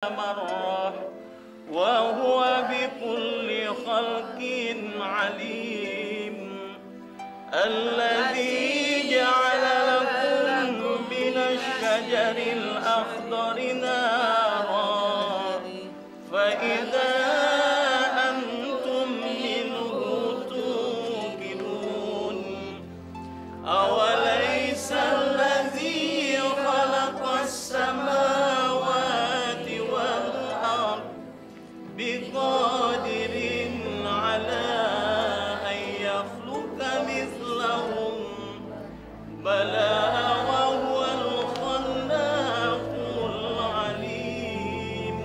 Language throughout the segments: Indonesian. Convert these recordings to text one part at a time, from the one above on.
مرة وهو بكل خلق عليم الذي جعل لكم من الشجر الأخضر نارا فإذا أنتم منه توقدون أوليس الذي خلق السماوات والأرض بقادر على أن يخلق مثلهم بلى وهو الخلاق العليم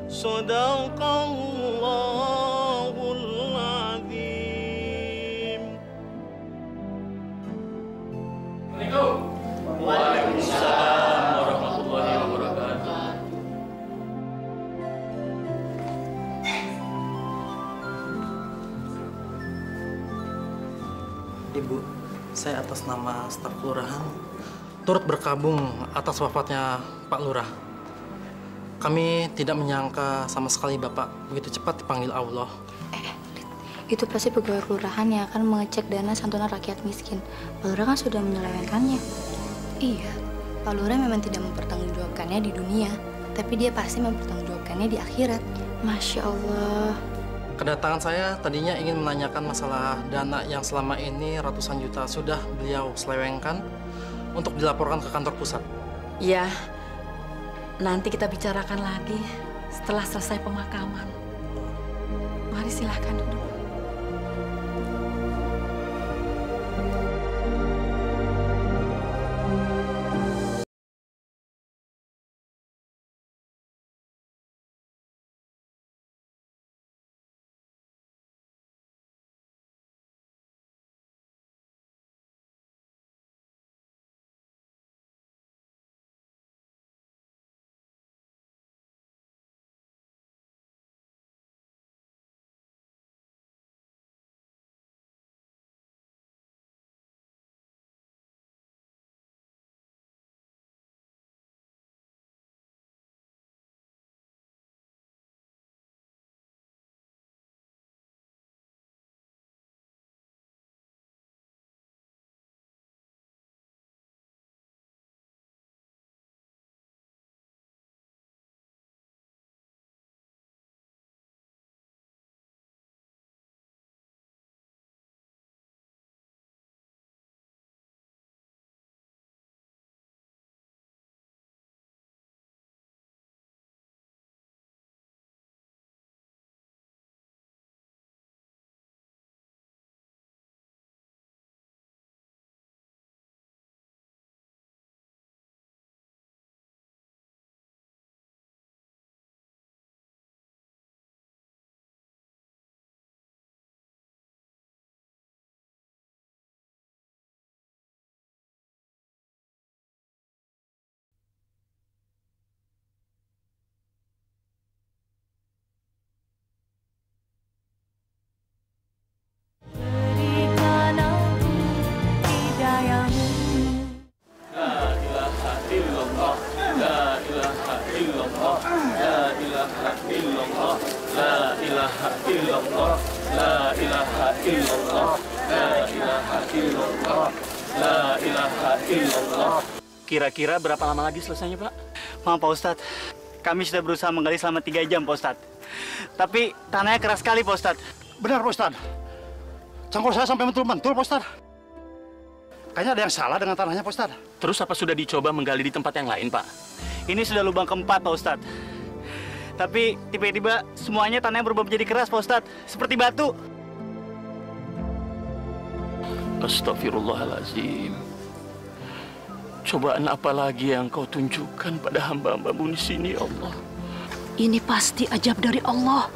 صدق الله العظيم. Waalaikumsalam warahmatullahi wabarakatuh. Ibu, saya atas nama staf kelurahan turut berkabung atas wafatnya Pak Lurah. Kami tidak menyangka sama sekali Bapak begitu cepat dipanggil Allah. Itu pasti pegawai kelurahan yang akan mengecek dana santunan rakyat miskin. Pak Lurah kan sudah menyelewengkannya. Iya, Pak Lurah memang tidak mempertanggungjawabkannya di dunia, tapi dia pasti mempertanggungjawabkannya di akhirat. Masya Allah. Kedatangan saya tadinya ingin menanyakan masalah dana yang selama ini ratusan juta sudah beliau selewengkan untuk dilaporkan ke kantor pusat. Ya, nanti kita bicarakan lagi setelah selesai pemakaman. Mari silahkan duduk. Kira-kira berapa lama lagi selesainya, Pak? Maaf, Pak Ustadz. Kami sudah berusaha menggali selama 3 jam, Pak Ustadz. Tapi tanahnya keras sekali, Pak Ustadz. Benar, Pak Ustadz. Cangkul saya sampai mentul-mentul, Pak Ustadz. Kayaknya ada yang salah dengan tanahnya, Pak Ustadz. Terus apa sudah dicoba menggali di tempat yang lain, Pak? Ini sudah lubang keempat, Pak Ustadz. Tapi tiba-tiba semuanya tanahnya berubah menjadi keras, Pak Ustadz. Seperti batu. Astagfirullahaladzim. Cobaan apa lagi yang kau tunjukkan pada hamba-hambamu di sini, ya Allah? Ini pasti ajab dari Allah,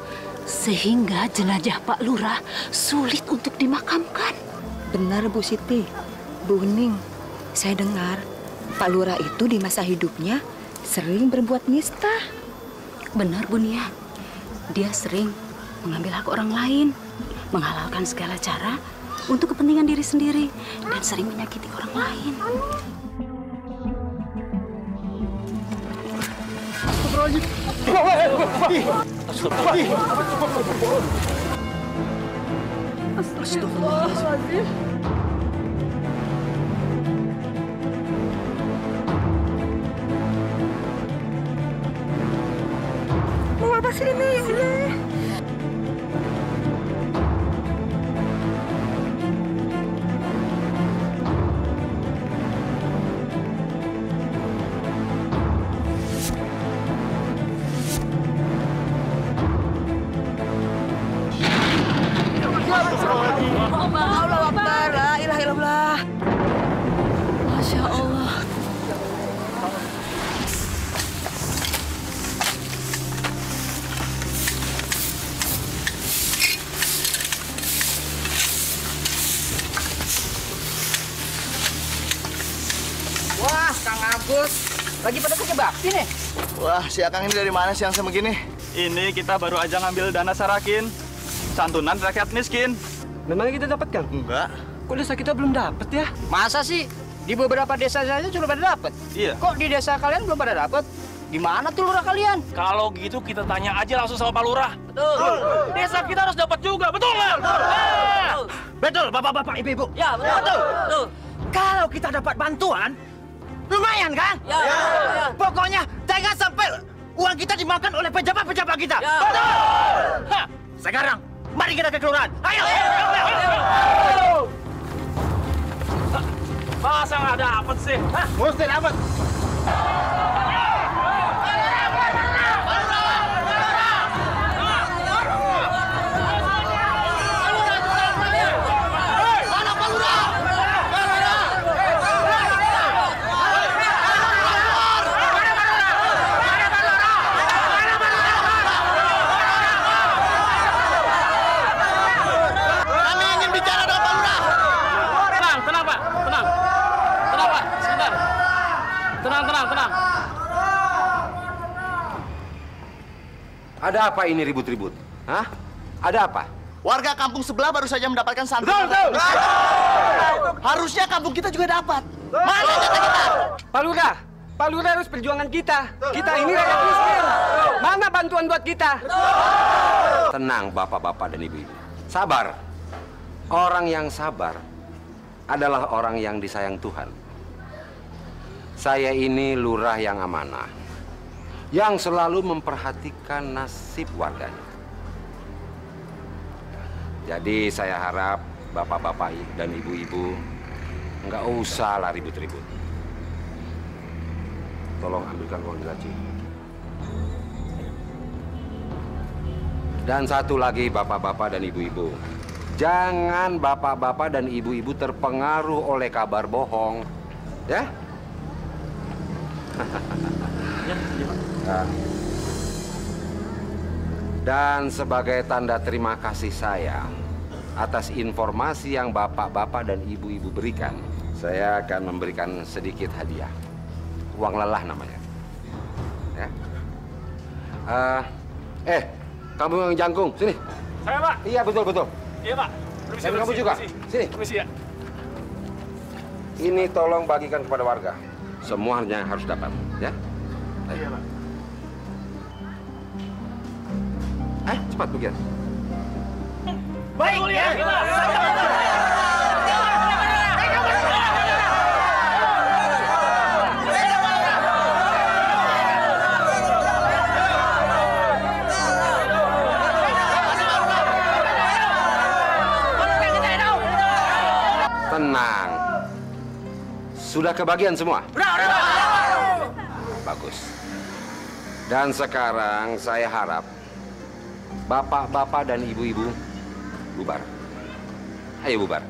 sehingga jenazah Pak Lurah sulit untuk dimakamkan. Benar, Bu Siti. Bu Ning, saya dengar Pak Lurah itu di masa hidupnya sering berbuat nista. Benar, Bu Nia. Dia sering mengambil hak orang lain, menghalalkan segala cara untuk kepentingan diri sendiri, dan sering menyakiti orang lain. Astagfirullahaladzim. Mau apa sih ini? Ya Allah. Allah Akbar, la ilaha illallah. Masya Allah. Wah, Kang Agus, lagi pada kerja bakti nih. Wah, si Akang ini dari mana siang sama gini? Ini kita baru aja ngambil dana sarakin. Santunan rakyat miskin. Memangnya kita dapat, Kang? Enggak. Kok desa kita belum dapat ya? Masa sih? Di beberapa desa saja sudah pada dapat. Iya. Kok di desa kalian belum pada dapat? Gimana tuh lurah kalian? Kalau gitu kita tanya aja langsung sama Pak Lurah. Betul. Desa kita harus dapat juga, betul nggak? Betul, bapak-bapak, ibu-ibu. Ya, betul. Betul. Kalau kita dapat bantuan, lumayan kan? Ya. Pokoknya jangan sampai uang kita dimakan oleh pejabat-pejabat kita. Ya. Betul. Hah, sekarang mari kita ke kelurahan. Ayo. Masa nggak dapet sih? Hah, mesti dapat. Tenang. Ada apa ini ribut-ribut? Hah? Ada apa? Warga kampung sebelah baru saja mendapatkan santunan. Harusnya kampung kita juga dapat. Mana data kita? Pak Lurah harus perjuangan kita. Kita ini rakyat miskin. Mana bantuan buat kita? Tenang bapak-bapak dan ibu-ibu. Sabar. Orang yang sabar adalah orang yang disayang Tuhan. Saya ini lurah yang amanah, yang selalu memperhatikan nasib warganya. Jadi saya harap bapak-bapak dan ibu-ibu nggak usah lah ribut-ribut. Tolong ambilkan uang gaji. Dan satu lagi bapak-bapak dan ibu-ibu, jangan bapak-bapak dan ibu-ibu terpengaruh oleh kabar bohong, ya? Dan sebagai tanda terima kasih saya atas informasi yang bapak-bapak dan ibu-ibu berikan, saya akan memberikan sedikit hadiah. Uang lelah namanya. Ya. Kamu yang jangkung, sini. Saya, Pak. Iya, betul. Iya, Pak. Permisi, Dan kamu juga. Sini. Permisi ya. Ini tolong bagikan kepada warga. Semuanya harus dapat, ya? Iya, Pak. Cepat bagian. Baik, ya. Tenang. Sudah kebagian semua? Bagus. Dan sekarang saya harap bapak-bapak dan ibu-ibu bubar. Ayo bubar.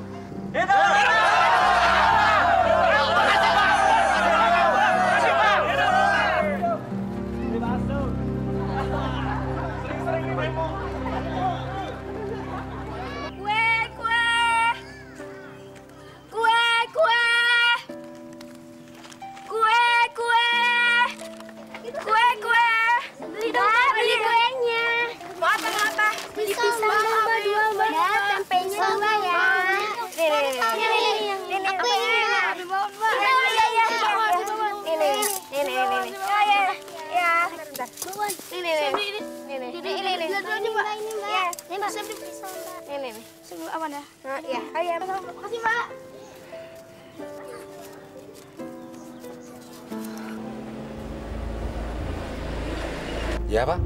Beli kuenya. Mau apa? Beli pisang sama dua tempenya dua ya. Ini Makasih, Mbak. Ya, Pak?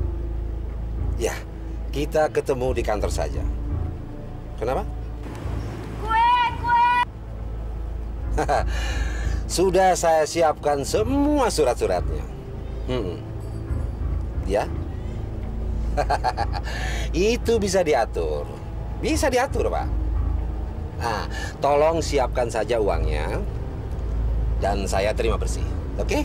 Ya, kita ketemu di kantor saja. Kenapa? Kue. Sudah saya siapkan semua surat-suratnya. Ya? Itu bisa diatur. Bisa diatur, Pak. Nah, tolong siapkan saja uangnya. Dan saya terima bersih. Oke?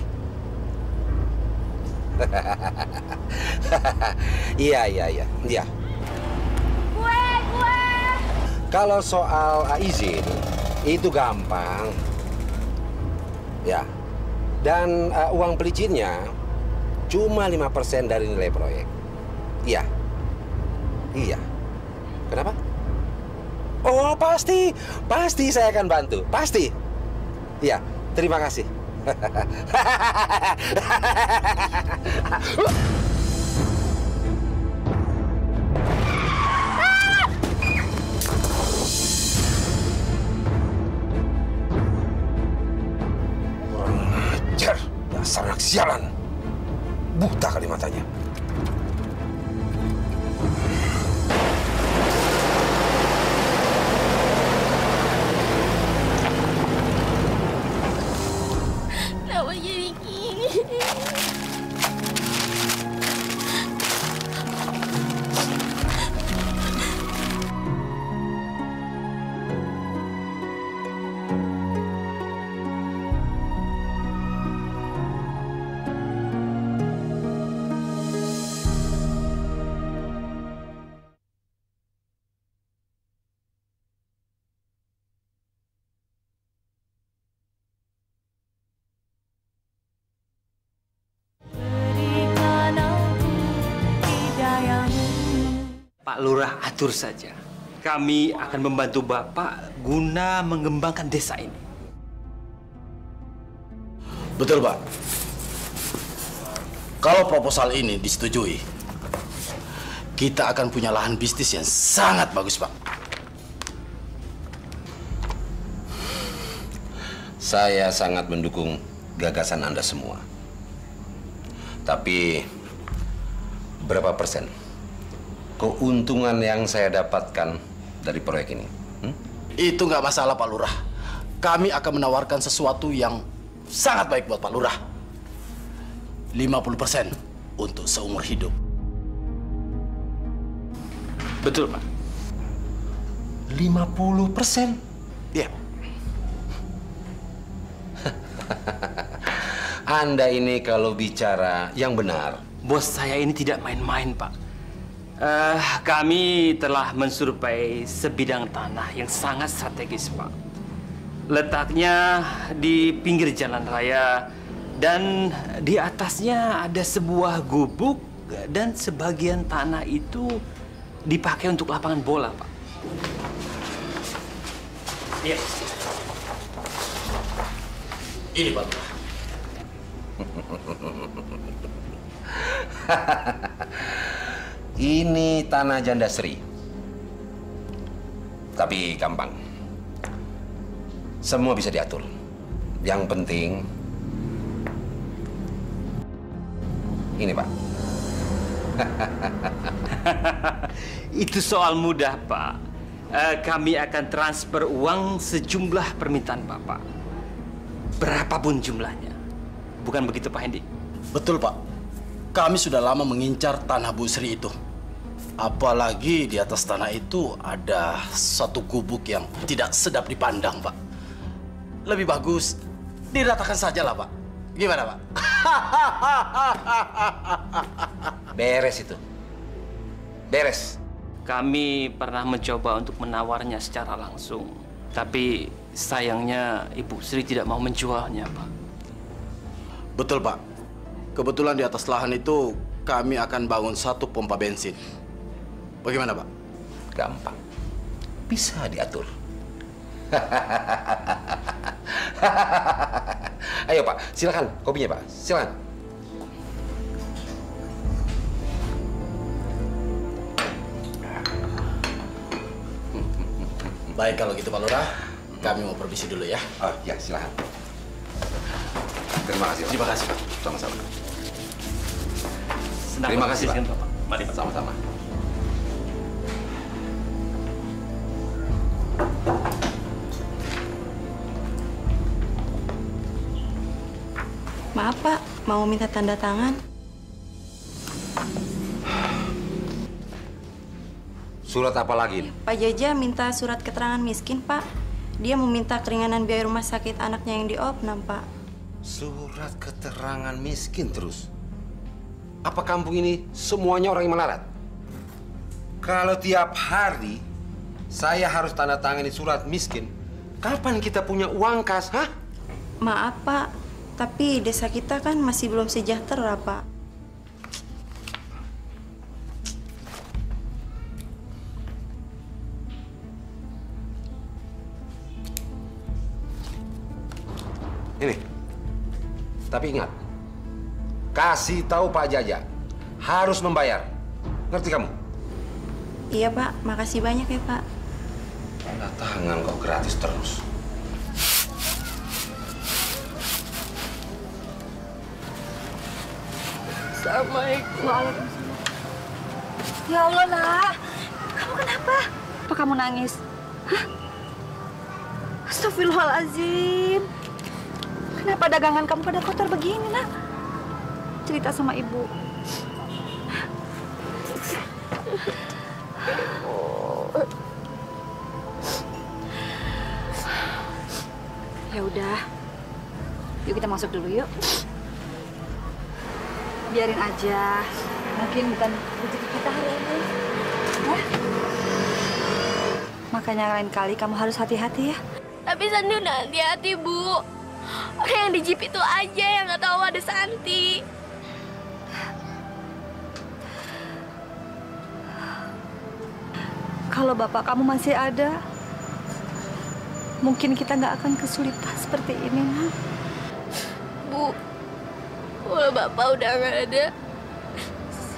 Iya. Kue. Kalau soal izin, itu gampang. Ya. Dan uang pelicinnya cuma 5% dari nilai proyek. Iya. Kenapa? Oh, pasti saya akan bantu. Pasti. Iya, terima kasih. Kurang ajar, dasar anak sialan. Buta kali matanya. Kenapa jadi gini? Pak Lurah atur saja. Kami akan membantu Bapak guna mengembangkan desa ini. Betul, Pak. Kalau proposal ini disetujui, kita akan punya lahan bisnis yang sangat bagus, Pak. Saya sangat mendukung gagasan Anda semua. Tapi berapa persen keuntungan yang saya dapatkan dari proyek ini? Itu nggak masalah, Pak Lurah. Kami akan menawarkan sesuatu yang sangat baik buat Pak Lurah. 50% untuk seumur hidup. Betul, Pak. 50%? Iya. Anda ini kalau bicara yang benar. Bos saya ini tidak main-main, Pak. Kami telah mensurvei sebidang tanah yang sangat strategis, Pak. Letaknya di pinggir jalan raya dan di atasnya ada sebuah gubuk dan sebagian tanah itu dipakai untuk lapangan bola, Pak. Iya. Ini, Pak. Ini tanah janda Sri. Tapi gampang. Semua bisa diatur. Yang penting ini, Pak. Itu soal mudah, Pak. Kami akan transfer uang sejumlah permintaan Bapak. Berapapun jumlahnya. Bukan begitu, Pak Hendi? Betul, Pak. Kami sudah lama mengincar tanah Bu Sri itu. Apalagi di atas tanah itu ada satu gubuk yang tidak sedap dipandang, Pak. Lebih bagus diratakan saja lah, Pak. Gimana, Pak? Beres itu. Beres. Kami pernah mencoba untuk menawarnya secara langsung. Tapi sayangnya Ibu Sri tidak mau menjualnya, Pak. Betul, Pak. Kebetulan di atas lahan itu kami akan bangun satu pompa bensin. Bagaimana, Pak? Gampang. Bisa diatur. Ayo, Pak. Silakan kopinya, Pak. Silakan. Baik kalau gitu Pak Lurah, kami mau permisi dulu ya. Oh ya, silakan. Terima kasih, Pak. Terima kasih, Pak. Sama-sama. Senang Terima kasih, Pak. Bapak. Mari, Pak. Sama-sama. Maaf Pak, mau minta tanda tangan? Surat apa lagi? Pak Jaja minta surat keterangan miskin, Pak. Dia meminta keringanan biaya rumah sakit anaknya yang di Opnam, Pak. Surat keterangan miskin terus? Apa kampung ini semuanya orang yang melarat? Kalau tiap hari saya harus tanda tangani surat miskin, kapan kita punya uang kas, hah? Maaf, Pak. Tapi desa kita kan masih belum sejahtera, Pak. Ini. Tapi ingat, kasih tahu Pak Jaja, harus membayar. Ngerti kamu? Iya, Pak. Makasih banyak ya, Pak. Tanda tangan kok gratis terus. Assalamualaikum. Waalaikumsalam. Ya Allah, Nak. Kamu kenapa? Apa kamu nangis? Hah? Astagfirullahaladzim. Kenapa dagangan kamu pada kotor begini, Nak? Cerita sama ibu. Ya udah. Yuk kita masuk dulu yuk. Biarin aja. Mungkin bukan rezeki kita hari ini. Ya? Makanya lain kali kamu harus hati-hati ya. Tapi Santi udah hati-hati, Bu. Orang yang di jeep itu aja yang nggak tahu ada Santi. Kalau bapak kamu masih ada, mungkin kita nggak akan kesulitan seperti ini, Nak. Bu, kalau Bapak udah nggak ada,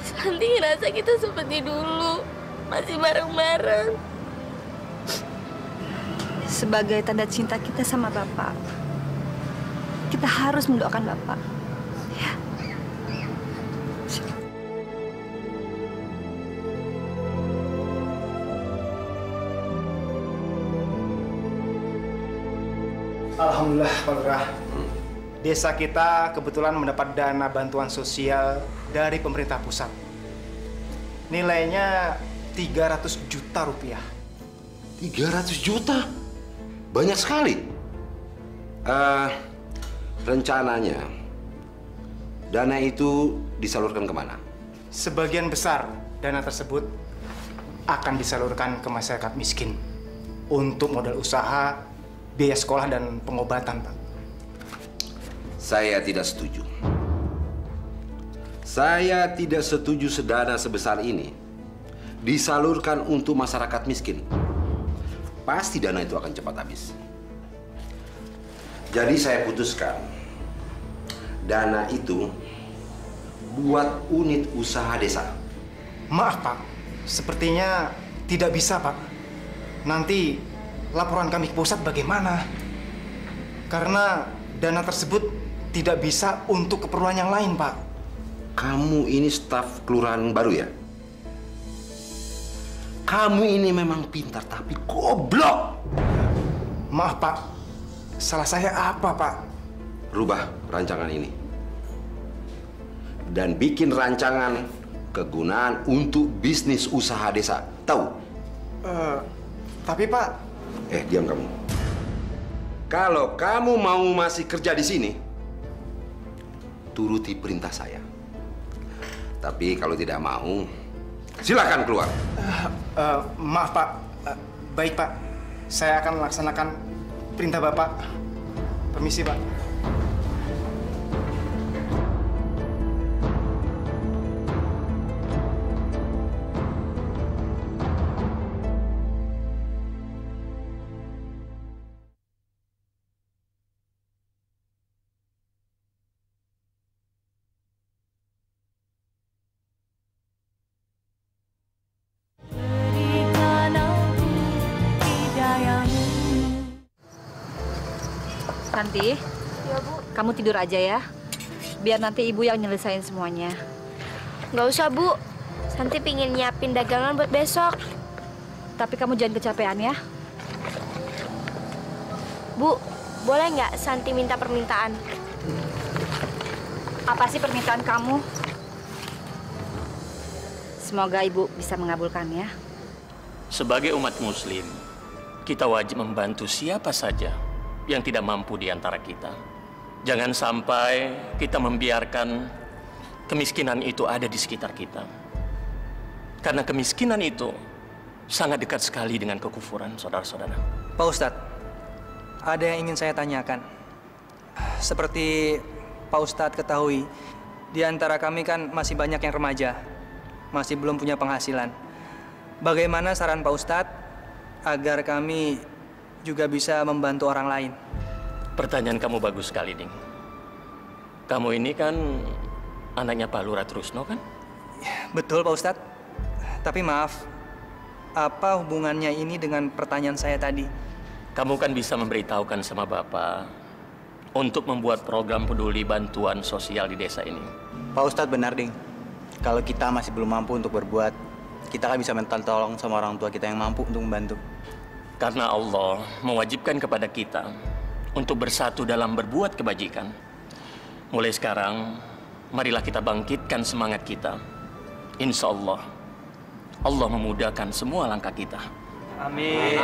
Santi ngerasa kita seperti dulu. Masih bareng-bareng. Sebagai tanda cinta kita sama bapak, kita harus mendoakan bapak. Ya. Alhamdulillah, Pak Lurah. Desa kita kebetulan mendapat dana bantuan sosial dari pemerintah pusat. Nilainya 300 juta rupiah. 300 juta? Banyak sekali. Rencananya, dana itu disalurkan kemana? Sebagian besar dana tersebut akan disalurkan ke masyarakat miskin untuk modal usaha, biaya sekolah, dan pengobatan, Pak. Saya tidak setuju. Saya tidak setuju sedana sebesar ini disalurkan untuk masyarakat miskin. Pasti dana itu akan cepat habis. Jadi saya putuskan, dana itu buat unit usaha desa. Maaf, Pak. Sepertinya tidak bisa, Pak. Nanti laporan kami ke pusat bagaimana? Karena dana tersebut tidak bisa untuk keperluan yang lain, Pak. Kamu ini staf kelurahan baru ya? Kamu ini memang pintar tapi goblok. Maaf, Pak. Salah saya apa, Pak? Rubah rancangan ini. Dan bikin rancangan kegunaan untuk bisnis usaha desa. Tahu? Tapi, Pak... Diam kamu. Kalau kamu mau masih kerja di sini, turuti perintah saya. Tapi kalau tidak mau, silakan keluar. Maaf, Pak. Baik, Pak. Saya akan melaksanakan perintah Bapak. Permisi, Pak. Berikan aku hidayah. Santi, Ya, Bu. kamu tidur aja ya. Biar nanti ibu yang nyelesain semuanya. Nggak usah, Bu. Santi pingin nyiapin dagangan buat besok. Tapi kamu jangan kecapean ya. Bu, boleh nggak Santi minta permintaan? Apa sih permintaan kamu? Semoga ibu bisa mengabulkannya. Sebagai umat muslim, kita wajib membantu siapa saja yang tidak mampu di antara kita. Jangan sampai kita membiarkan kemiskinan itu ada di sekitar kita. Karena kemiskinan itu sangat dekat sekali dengan kekufuran, saudara-saudara. Pak Ustadz, ada yang ingin saya tanyakan. Seperti Pak Ustadz ketahui, di antara kami kan masih banyak yang remaja, masih belum punya penghasilan. Bagaimana saran Pak Ustadz agar kami juga bisa membantu orang lain? Pertanyaan kamu bagus sekali, Ding. Kamu ini kan anaknya Pak Lurah Trusno, kan? Betul, Pak Ustadz. Tapi maaf, apa hubungannya ini dengan pertanyaan saya tadi? Kamu kan bisa memberitahukan sama Bapak untuk membuat program peduli bantuan sosial di desa ini. Pak Ustadz benar, Ding. Kalau kita masih belum mampu untuk berbuat, kita kan bisa minta tolong sama orang tua kita yang mampu untuk membantu. Karena Allah mewajibkan kepada kita untuk bersatu dalam berbuat kebajikan. Mulai sekarang, marilah kita bangkitkan semangat kita. Insya Allah, Allah memudahkan semua langkah kita. Amin.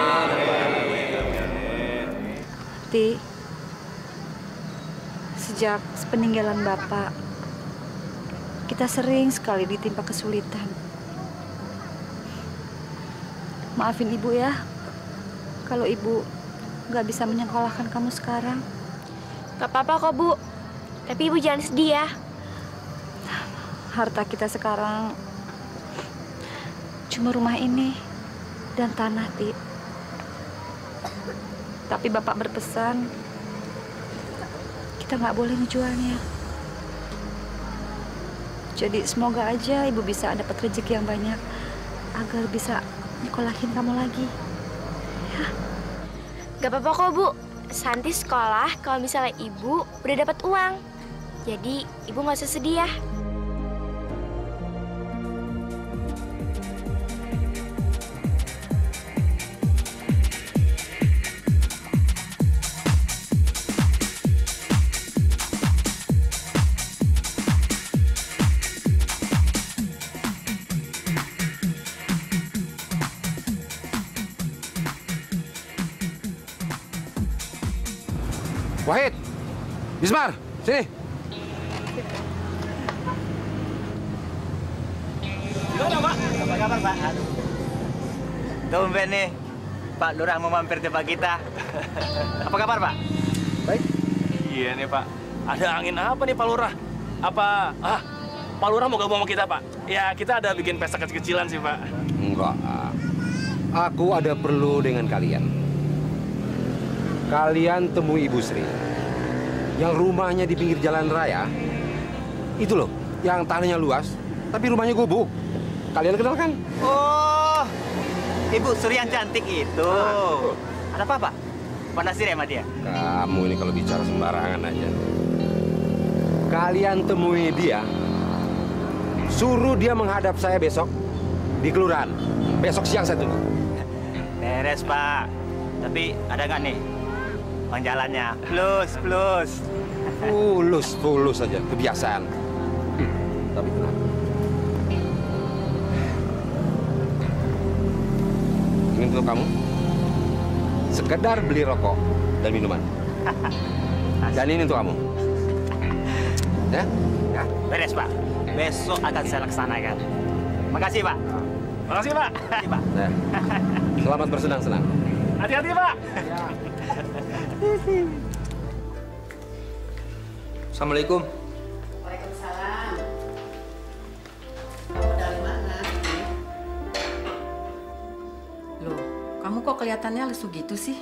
Ti, sejak sepeninggalan Bapak, kita sering sekali ditimpa kesulitan. Maafin Ibu ya, kalau Ibu nggak bisa menyekolahkan kamu sekarang. Gak apa-apa kok, Bu. Tapi Ibu jangan sedih ya. Harta kita sekarang cuma rumah ini dan tanah, Ti. Tapi Bapak berpesan, kita nggak boleh menjualnya. Jadi semoga aja Ibu bisa dapat rezeki yang banyak agar bisa nyekolahin kamu lagi. Ya. Gak apa-apa kok, Bu. Santi sekolah kalau misalnya Ibu udah dapat uang. Jadi Ibu nggak usah sedih ya. Wahid, Bismar, sini. Gimana, Pak? Apa kabar, Pak? Aduh. Tumben nih, Pak Lurah mau mampir tempat kita. Apa kabar, Pak? Baik. Iya nih, Pak. Ada angin apa nih, Pak Lurah? Apa? Pak Lurah mau gabung sama kita, Pak? Ya, kita ada bikin pesta kecil-kecilan sih, Pak. Enggak. Aku ada perlu dengan kalian. Kalian temui Ibu Sri yang rumahnya di pinggir jalan raya. Itu loh, yang tanahnya luas, tapi rumahnya gubuk. Kalian kenal kan? Oh, Ibu Sri yang cantik itu. Ada apa, Pak? Pak Nasir ya sama dia? Kamu ini kalau bicara sembarangan aja. Kalian temui dia, suruh dia menghadap saya besok di kelurahan. Besok siang saya tunggu. Beres, Pak. Tapi ada nggak nih uang jalannya? Plus. Fulus aja, kebiasaan. Tapi tenang. Ini untuk kamu. Sekedar beli rokok dan minuman. Dan ini untuk kamu. Ya? Ya, beres, Pak. Besok akan saya laksanakan. Makasih, Pak. Makasih, Pak. Makasih, Pak. Ya. Selamat bersenang-senang. Hati-hati, Pak. Assalamualaikum. Waalaikumsalam. Kamu dari mana? Loh, kamu kok kelihatannya lesu gitu sih?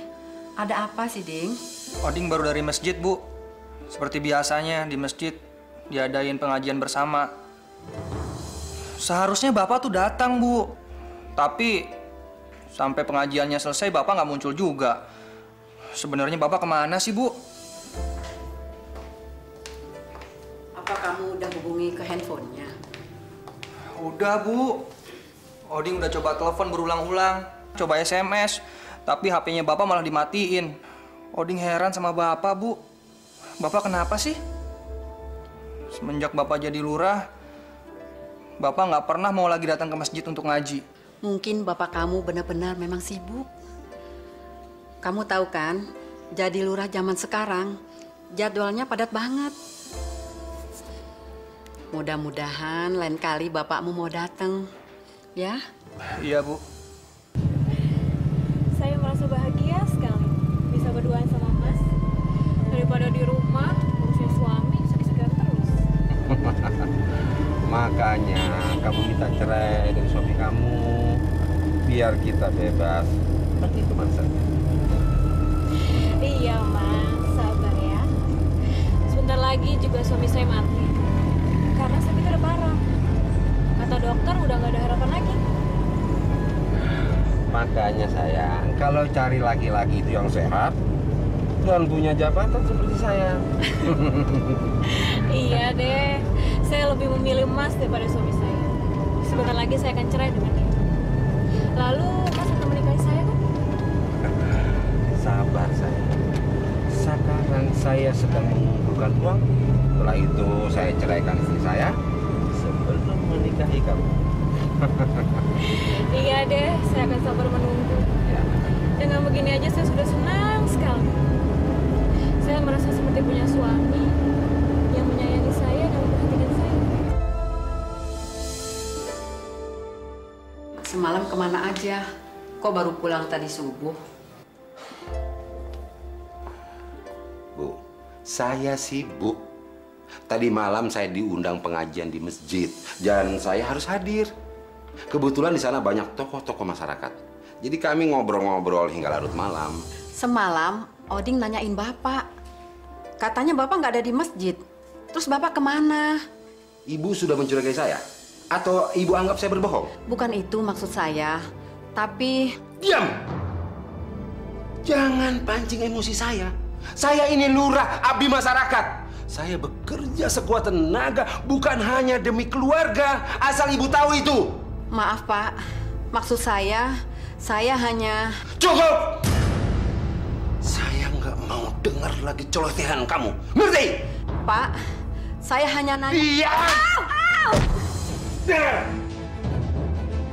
Ada apa sih, Ding? Oding baru dari masjid, Bu. Seperti biasanya di masjid diadain pengajian bersama. Seharusnya Bapak tuh datang, Bu. Tapi sampai pengajiannya selesai Bapak nggak muncul juga. Sebenarnya Bapak kemana sih, Bu? kamu udah hubungi ke handphonenya? Udah, Bu. Oding udah coba telepon berulang-ulang, coba SMS, tapi HP-nya Bapak malah dimatiin. Oding heran sama Bapak, Bu. Bapak kenapa sih? Semenjak Bapak jadi lurah, Bapak nggak pernah mau lagi datang ke masjid untuk ngaji. Mungkin bapak kamu benar-benar memang sibuk. Kamu tahu kan, jadi lurah zaman sekarang, jadwalnya padat banget. Mudah-mudahan lain kali bapakmu mau datang, ya? Iya, Bu. Saya merasa bahagia sekali bisa berduaan sama Mas. Daripada di rumah, ngurusin suami, sedih-sedih terus. Makanya kamu minta cerai dari suami kamu biar kita bebas pergi kemana saja. Iya, Mas. Sabar ya. Sebentar lagi juga suami saya mati. Karena sakitnya udah parah. Kata dokter udah nggak ada harapan lagi. Makanya sayang, kalau cari laki-laki itu yang sehat dan punya jabatan seperti saya. Iya deh. Saya lebih memilih Mas daripada suami saya. Sebentar lagi saya akan cerai dengan dia. Lalu Mas akan menikahi saya kan? Sabar sayang. Sekarang saya sedang mengumpulkan uang. Setelah itu saya ceraikan istri saya sebelum menikahi kamu. Iya deh, saya akan sabar menunggu. Ya. Dengan begini aja saya sudah senang sekali. Saya merasa seperti punya suami yang menyayangi saya dan memperhatikan saya. Semalam kemana aja? Kok baru pulang tadi subuh? Bu, saya sibuk. Tadi malam saya diundang pengajian di masjid dan saya harus hadir. Kebetulan di sana banyak tokoh-tokoh masyarakat. Jadi kami ngobrol-ngobrol hingga larut malam. Semalam Oding nanyain bapak. Katanya bapak nggak ada di masjid. Terus bapak kemana? Ibu sudah mencurigai saya? Atau ibu anggap saya berbohong? Bukan itu maksud saya. Tapi... Diam! Jangan pancing emosi saya. Saya ini lurah, abdi masyarakat. Saya bekerja sekuat tenaga, bukan hanya demi keluarga. Asal ibu tahu itu. Maaf, Pak. Maksud saya hanya... Cukup! Saya nggak mau dengar lagi celotehan kamu. Ngerti? Pak, saya hanya nanya... Iya!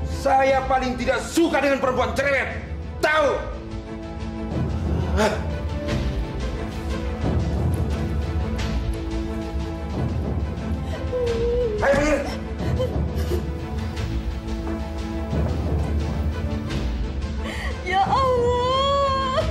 Saya paling tidak suka dengan perempuan cerewet. Tahu? Ayo pergi. Ya Allah.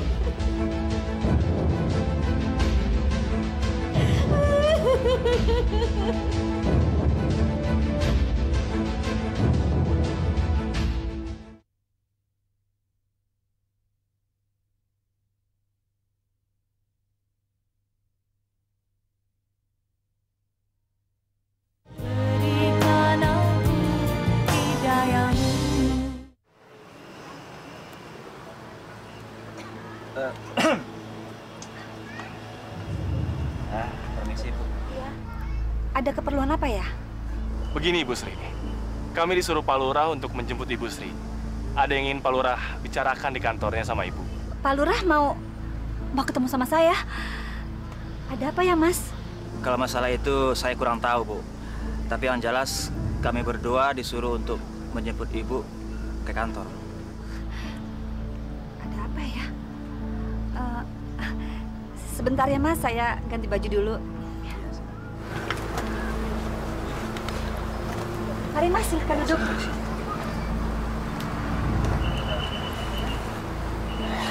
Permisi, Bu. Ada keperluan apa ya? Begini, Ibu Sri. Kami disuruh Pak Lurah untuk menjemput Ibu Sri. Ada yang ingin Pak Lurah bicarakan di kantornya sama Ibu. Pak Lurah mau ketemu sama saya. Ada apa ya, Mas? Kalau masalah itu saya kurang tahu, Bu. Tapi yang jelas kami berdua disuruh untuk menjemput Ibu ke kantor. Ada apa ya? Sebentar ya, Mas. Saya ganti baju dulu. Mari, Mas. Silahkan duduk.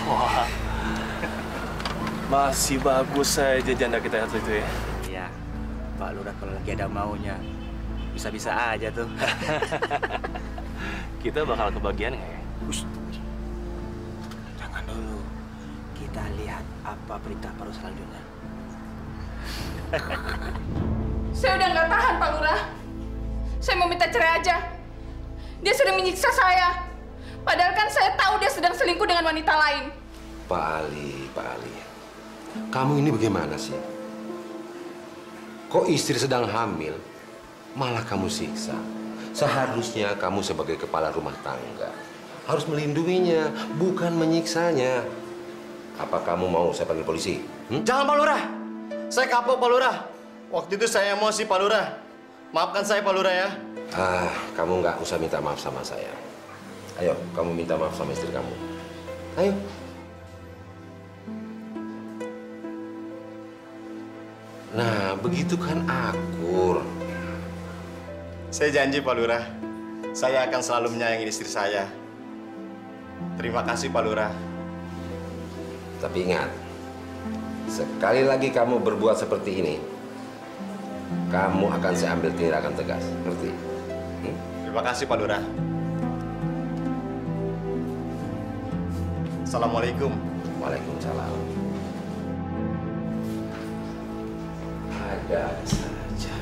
Wah, masih bagus saja janda kita itu ya. Iya, Pak Lurah kalau lagi ada maunya, bisa-bisa aja tuh. Kita bakal kebagian nggak ya? Jangan dulu. Kita lihat apa perintah baru selanjutnya. Saya udah nggak tahan, Pak Lurah. Saya mau minta cerai aja. Dia sering menyiksa saya. Padahal kan saya tahu dia sedang selingkuh dengan wanita lain. Pak Ali, kamu ini bagaimana sih? Kok istri sedang hamil, malah kamu siksa. Seharusnya kamu sebagai kepala rumah tangga harus melindunginya, bukan menyiksanya. Apa kamu mau saya panggil polisi? Jangan Pak Lurah. Saya kapok Pak Lurah. Waktu itu saya emosi Pak Lurah. Maafkan saya Pak Lurah ya. Kamu nggak usah minta maaf sama saya. Ayo, kamu minta maaf sama istri kamu. Ayo. Nah, begitu kan akur. Saya janji Pak Lurah, saya akan selalu menyayangi istri saya. Terima kasih Pak Lurah. Tapi ingat, sekali lagi kamu berbuat seperti ini, kamu akan saya ambil tindakan tegas. Ngerti? Terima kasih Pak Lurah. Assalamualaikum. Waalaikumsalam. Ada saja.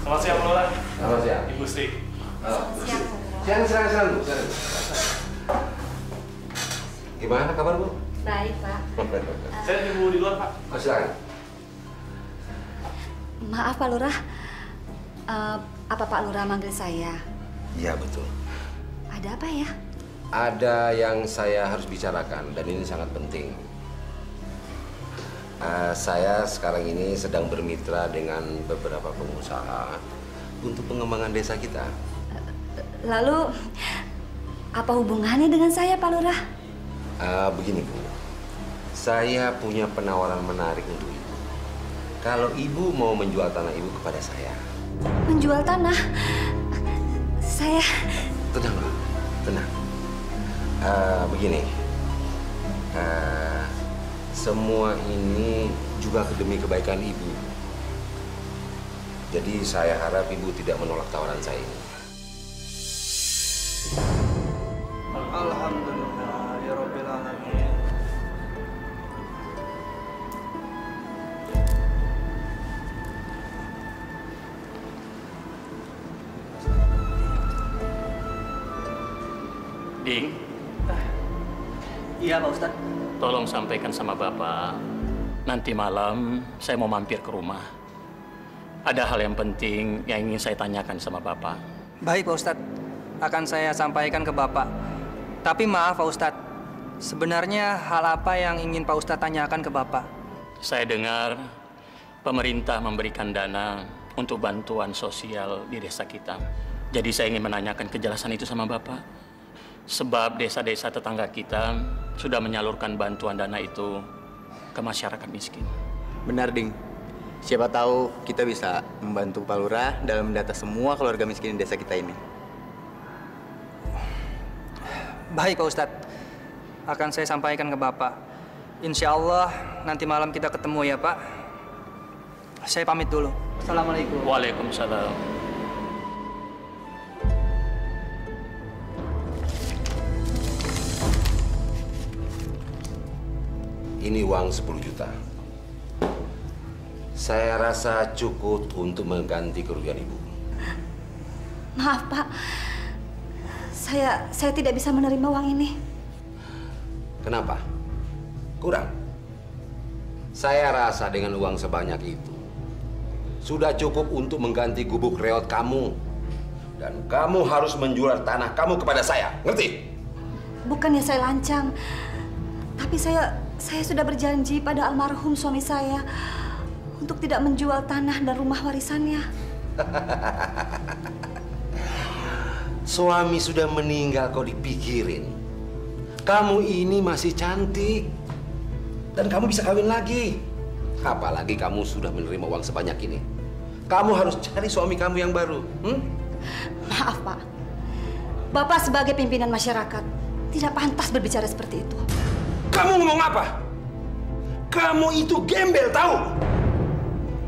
Selamat siang, Pak Lurah. Selamat siang. Ibu Sri. Siang, Bu. Gimana kabar, Bu? Baik, Pak. Saya tunggu di luar, Pak. Oh, silakan. Maaf, Pak Lurah. Apa Pak Lurah manggil saya? Iya, betul. Ada apa ya? Ada yang saya harus bicarakan dan ini sangat penting. Saya sekarang ini sedang bermitra dengan beberapa pengusaha untuk pengembangan desa kita. Lalu, apa hubungannya dengan saya, Pak Lurah? Begini, Bu. Saya punya penawaran menarik untuk Ibu. Kalau Ibu mau menjual tanah Ibu kepada saya. Menjual tanah? Saya... Tenang, Bu. Tenang. Begini. Semua ini juga demi kebaikan Ibu. Jadi saya harap Ibu tidak menolak tawaran saya ini. Alhamdulillah, ya Rabbil Alamin. Ding. Iya, Pak Ustadz. Tolong sampaikan sama Bapak, nanti malam saya mau mampir ke rumah. Ada hal yang penting yang ingin saya tanyakan sama Bapak. Baik, Pak Ustadz. Akan saya sampaikan ke Bapak. Tapi maaf, Pak Ustadz. Sebenarnya hal apa yang ingin Pak Ustadz tanyakan ke Bapak? Saya dengar pemerintah memberikan dana untuk bantuan sosial di desa kita. Jadi saya ingin menanyakan kejelasan itu sama Bapak. Sebab desa-desa tetangga kita sudah menyalurkan bantuan dana itu ke masyarakat miskin. Benar, Ding. Siapa tahu kita bisa membantu Pak Lurah dalam mendata semua keluarga miskin di desa kita ini. Baik, Pak Ustadz. Akan saya sampaikan ke Bapak. Insya Allah nanti malam kita ketemu ya, Pak. Saya pamit dulu. Assalamualaikum. Waalaikumsalam. Ini uang 10 juta. Saya rasa cukup untuk mengganti kerugian Ibu. Maaf, Pak. Saya tidak bisa menerima uang ini. Kenapa? Kurang? Saya rasa dengan uang sebanyak itu sudah cukup untuk mengganti gubuk reot kamu. Dan kamu harus menjual tanah kamu kepada saya. Ngerti? Bukannya saya lancang. Tapi saya sudah berjanji pada almarhum suami saya untuk tidak menjual tanah dan rumah warisannya. Suami sudah meninggal kok dipikirin. Kamu ini masih cantik. Dan kamu bisa kawin lagi. Apalagi kamu sudah menerima uang sebanyak ini. Kamu harus cari suami kamu yang baru. Maaf, Pak. Bapak sebagai pimpinan masyarakat tidak pantas berbicara seperti itu. Kamu ngomong apa? Kamu itu gembel, tahu?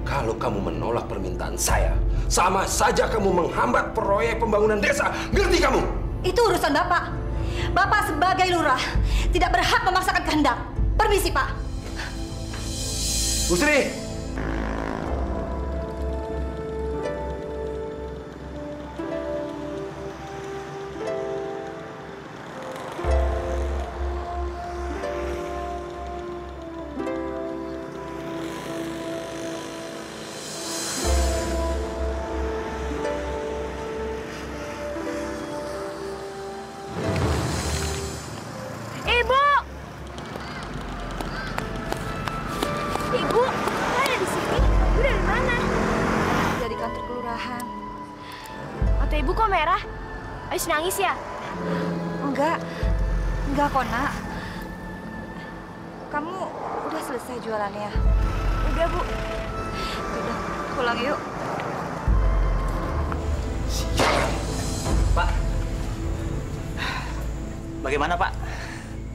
Kalau kamu menolak permintaan saya, sama saja kamu menghambat proyek pembangunan desa. Ngerti kamu? Itu urusan Bapak. Bapak sebagai lurah tidak berhak memaksakan kehendak. Permisi, Pak. Bu Sri. Mata ibu kok merah? Habis nangis ya? Enggak kok, Nak. Kamu udah selesai jualannya? Udah, Bu. Udah, pulang yuk. Pak, bagaimana Pak?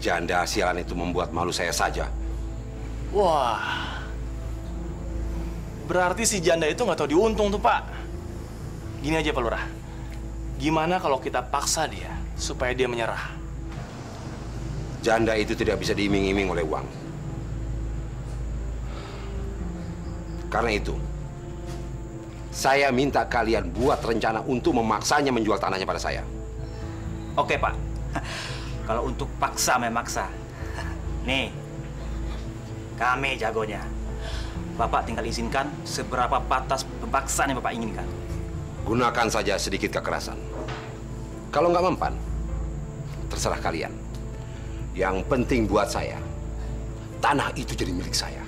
Janda sialan itu membuat malu saya saja. Wah, berarti si janda itu nggak tahu diuntung tuh Pak. Gini aja Pak Lurah, gimana kalau kita paksa dia supaya dia menyerah? Janda itu tidak bisa diiming-iming oleh uang. Karena itu, saya minta kalian buat rencana untuk memaksanya menjual tanahnya pada saya. Oke Pak, kalau untuk paksa memaksa, nih, kami jagonya. Bapak tinggal izinkan seberapa batas pemaksaan yang Bapak inginkan. Gunakan saja sedikit kekerasan. Kalau nggak mempan, terserah kalian. Yang penting buat saya, tanah itu jadi milik saya.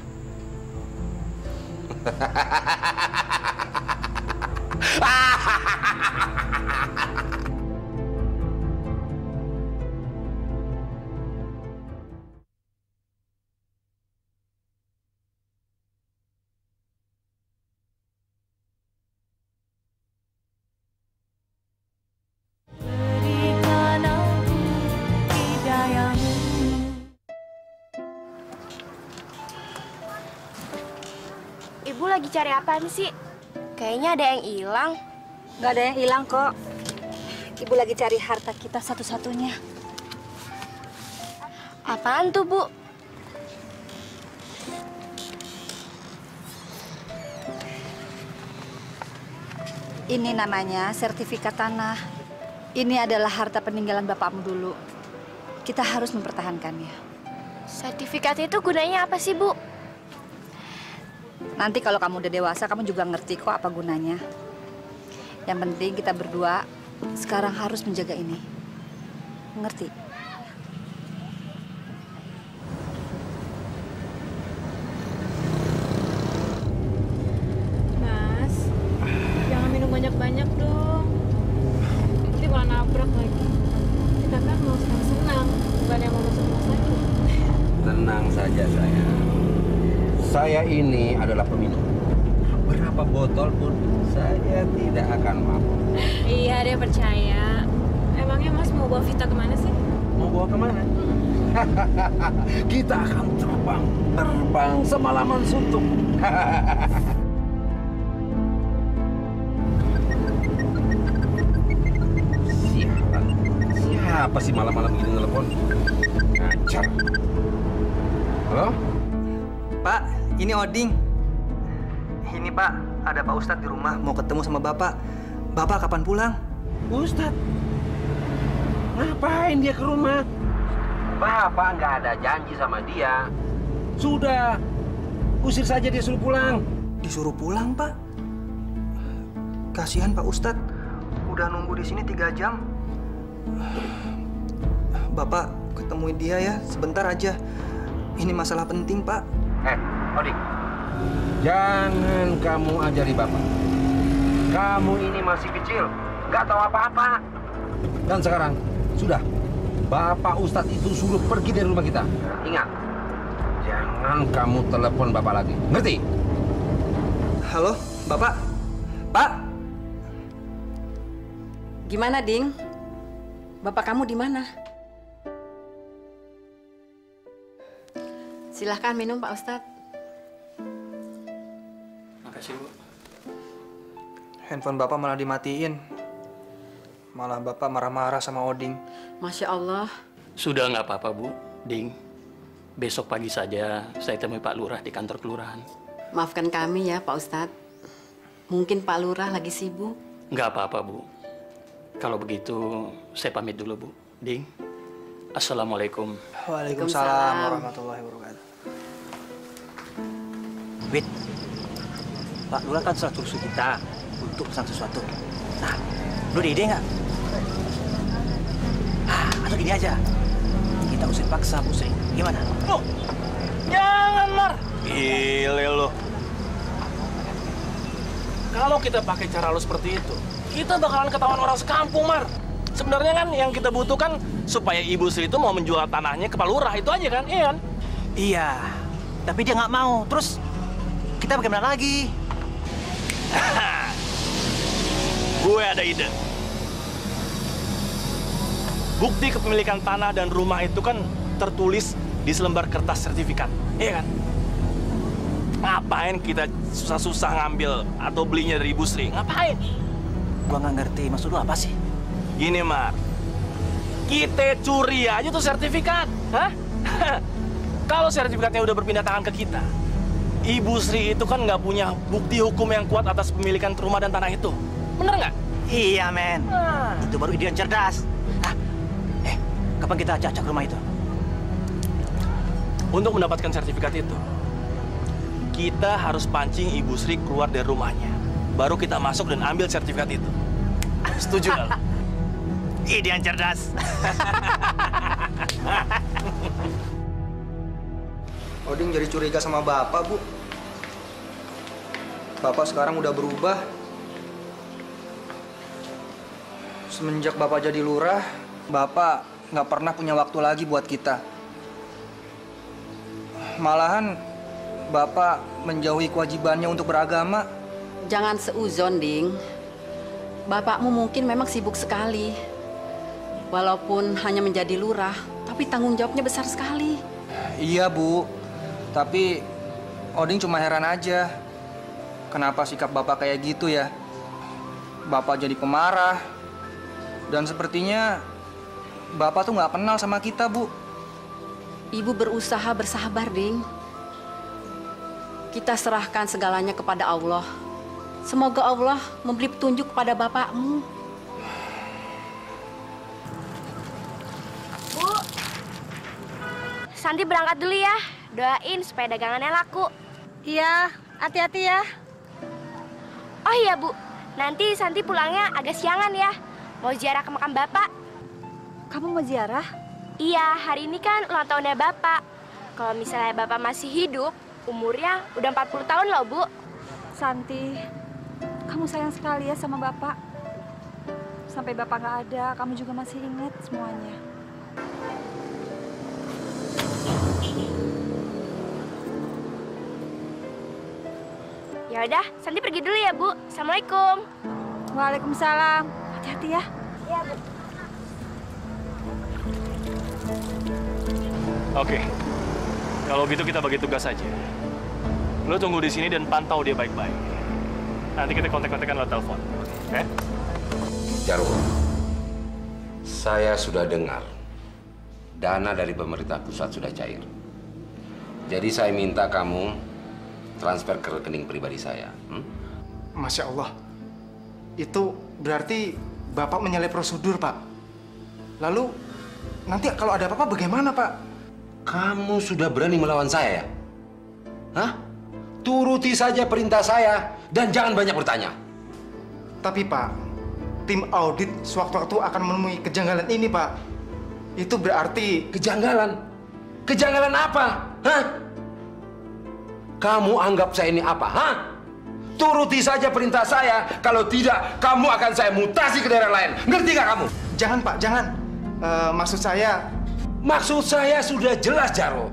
Ibu lagi cari apaan sih? Kayaknya ada yang hilang. Nggak ada yang hilang kok. Ibu lagi cari harta kita satu-satunya. Apaan tuh, Bu? Ini namanya sertifikat tanah. Ini adalah harta peninggalan bapakmu dulu. Kita harus mempertahankannya. Sertifikat itu gunanya apa sih, Bu? Nanti kalau kamu udah dewasa, kamu juga ngerti kok apa gunanya. Yang penting kita berdua sekarang harus menjaga ini. Ngerti? Mas, jangan minum banyak-banyak dong. Nanti malah nabrak lagi. Kita kan mau senang-senang, bukan yang mau masuk rumah sakit. Tenang saja sayang. Saya ini adalah peminum. Berapa botol pun saya tidak akan mabuk. Iya, dia percaya. Emangnya Mas mau bawa Vita kemana sih? Mau bawa kemana? Kita akan terbang semalaman suntuk. Siapa sih malam-malam gini nelpon? Ngajar. Halo? Pak, ini Oding. Ini Pak, ada Pak Ustadz di rumah mau ketemu sama Bapak. Bapak kapan pulang? Ustadz? Ngapain dia ke rumah? Bapak nggak ada janji sama dia. Sudah, usir saja dia suruh pulang. Disuruh pulang, Pak? Kasihan Pak Ustadz, udah nunggu di sini 3 jam. Bapak ketemuin dia ya, sebentar aja. Ini masalah penting, Pak. Odik, jangan kamu ajari Bapak. Kamu ini masih kecil, nggak tahu apa-apa. Dan sekarang, sudah. Bapak Ustadz itu suruh pergi dari rumah kita. Ingat, jangan kamu telepon Bapak lagi. Ngerti? Halo, Bapak? Pak? Gimana, Ding? Bapak kamu di mana? Silahkan minum, Pak Ustadz. Makasih, Bu. Handphone Bapak malah dimatiin. Malah Bapak marah-marah sama Oding. Masya Allah. Sudah nggak apa-apa, Bu. Ding, besok pagi saja saya temui Pak Lurah di kantor kelurahan. Maafkan kami ya, Pak Ustadz. Mungkin Pak Lurah lagi sibuk. Nggak apa-apa, Bu. Kalau begitu, saya pamit dulu, Bu. Ding, Assalamualaikum. Waalaikumsalam warahmatullahi wabarakatuh. Wait, Pak Lurah kan sudah suruh kita untuk pesan sesuatu. Nah, lu ada ide nggak? Atau gini aja, kita usir paksa Bu Sri. Gimana? Loh, jangan, Mar. Gile lo. Kalau kita pakai cara lo seperti itu, kita bakalan ketahuan orang sekampung, Mar. Sebenarnya kan yang kita butuhkan supaya Ibu Sri itu mau menjual tanahnya ke Pak Lurah, itu aja kan, iya kan? Iya, tapi dia nggak mau. Terus kita bagaimana lagi? Gue ada ide. Bukti kepemilikan tanah dan rumah itu kan tertulis di selembar kertas sertifikat, iya kan? Ngapain kita susah-susah ngambil atau belinya dari Ibu Sri? Ngapain? Gua nggak ngerti, maksud lu apa sih? Gini, Mar. Kita curi aja tuh sertifikat. Hah? Kalau sertifikatnya udah berpindah tangan ke kita, Ibu Sri itu kan nggak punya bukti hukum yang kuat atas pemilikan rumah dan tanah itu. Bener nggak? Iya, men. Itu baru ide yang cerdas. Kapan kita acak-acak rumah itu? Untuk mendapatkan sertifikat itu, kita harus pancing Ibu Sri keluar dari rumahnya. Baru kita masuk dan ambil sertifikat itu. Setuju nggak? Ide yang cerdas. Oding jadi curiga sama Bapak, Bu. Bapak sekarang udah berubah. Semenjak Bapak jadi lurah, Bapak nggak pernah punya waktu lagi buat kita. Malahan Bapak menjauhi kewajibannya untuk beragama. Jangan seuzon, Ding. Bapakmu mungkin memang sibuk sekali. Walaupun hanya menjadi lurah, tapi tanggung jawabnya besar sekali. Iya, Bu. Tapi Oding cuma heran aja. Kenapa sikap Bapak kayak gitu ya? Bapak jadi pemarah. Dan sepertinya Bapak tuh nggak kenal sama kita, Bu. Ibu berusaha bersabar, Ding. Kita serahkan segalanya kepada Allah. Semoga Allah memberi petunjuk kepada bapakmu. Bu, Santi berangkat dulu ya. Doain supaya dagangannya laku. Iya, hati-hati ya. Oh iya, Bu. Nanti Santi pulangnya agak siangan ya. Mau ziarah ke makam Bapak. Kamu mau ziarah? Iya, hari ini kan ulang tahunnya Bapak. Kalau misalnya Bapak masih hidup, umurnya udah 40 tahun loh, Bu. Santi, kamu sayang sekali ya sama Bapak. Sampai Bapak nggak ada, kamu juga masih ingat semuanya. Ya udah, Santi pergi dulu ya, Bu. Assalamualaikum. Waalaikumsalam. Hati-hati ya. Iya, Bu. Oke. Kalau gitu kita bagi tugas aja. Lo tunggu di sini dan pantau dia baik-baik. Nanti kita kontak-kontakan lewat telepon. Oke? Jarwo, saya sudah dengar dana dari pemerintah pusat sudah cair. Jadi saya minta kamu transfer ke rekening pribadi saya. Masya Allah. Itu berarti Bapak menyalahi prosedur, Pak. Lalu, nanti kalau ada apa-apa bagaimana, Pak? Kamu sudah berani melawan saya ya? Hah? Turuti saja perintah saya dan jangan banyak bertanya. Tapi, Pak, tim audit sewaktu-waktu akan menemui kejanggalan ini, Pak. Itu berarti... Kejanggalan? Kejanggalan apa? Hah? Kamu anggap saya ini apa? Hah? Turuti saja perintah saya. Kalau tidak, kamu akan saya mutasi ke daerah lain. Ngerti nggak kamu? Jangan, Pak, jangan. Maksud saya... Maksud saya sudah jelas, Jarwo.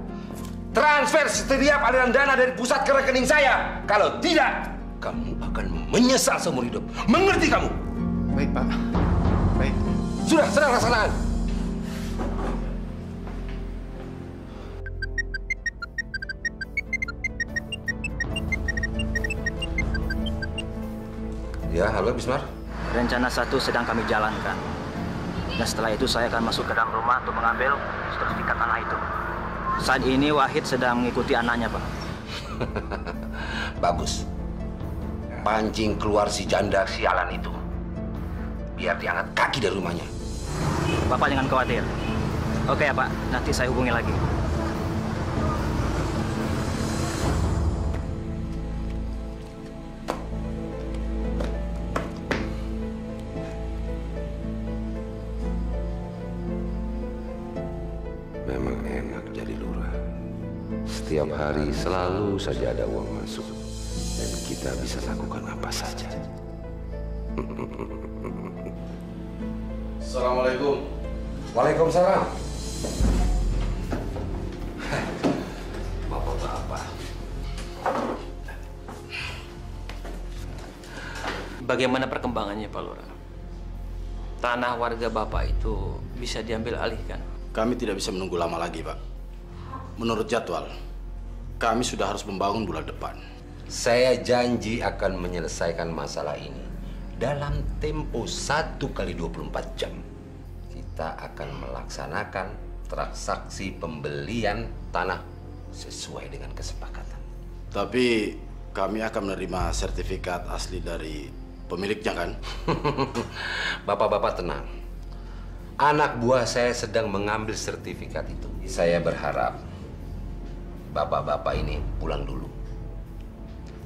Transfer setiap aliran dana dari pusat ke rekening saya. Kalau tidak, kamu akan menyesal seumur hidup. Mengerti kamu? Baik, Pak. Baik. Sudah, senang laksanakan. Ya, halo Bismar. Rencana satu sedang kami jalankan. Dan setelah itu saya akan masuk ke dalam rumah untuk mengambil sertifikat tanah itu. Saat ini Wahid sedang mengikuti anaknya, Pak. Bagus. Pancing keluar si janda sialan itu. Biar diangkat kaki dari rumahnya. Bapak jangan khawatir. Oke ya, Pak. Nanti saya hubungi lagi. Memang enak jadi lurah. Setiap hari selalu saja ada uang masuk. Dan kita bisa lakukan apa saja. Assalamualaikum. Waalaikumsalam. Bapak-bapak. Bagaimana perkembangannya, Pak Lurah? Tanah warga Bapak itu bisa diambil alihkan? Kami tidak bisa menunggu lama lagi, Pak. Menurut jadwal, kami sudah harus membangun bulan depan. Saya janji akan menyelesaikan masalah ini dalam tempo 1 kali 24 jam. Kita akan melaksanakan transaksi pembelian tanah sesuai dengan kesepakatan. Tapi kami akan menerima sertifikat asli dari pemiliknya, kan? Bapak-bapak tenang. Anak buah saya sedang mengambil sertifikat itu. Saya berharap bapak-bapak ini pulang dulu.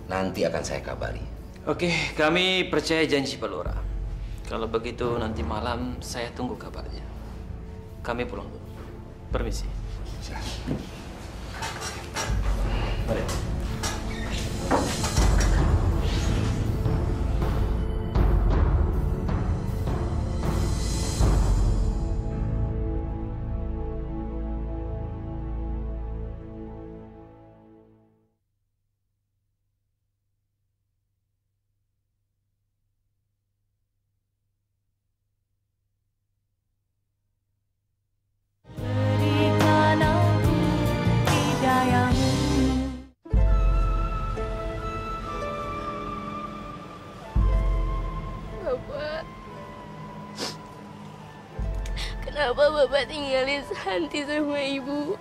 Nanti akan saya kabari. Oke, kami percaya janji Pak Lurah. Kalau begitu nanti malam saya tunggu kabarnya. Kami pulang dulu. Permisi. Mari. Kenapa Bapak tinggalin Santi sama Ibu?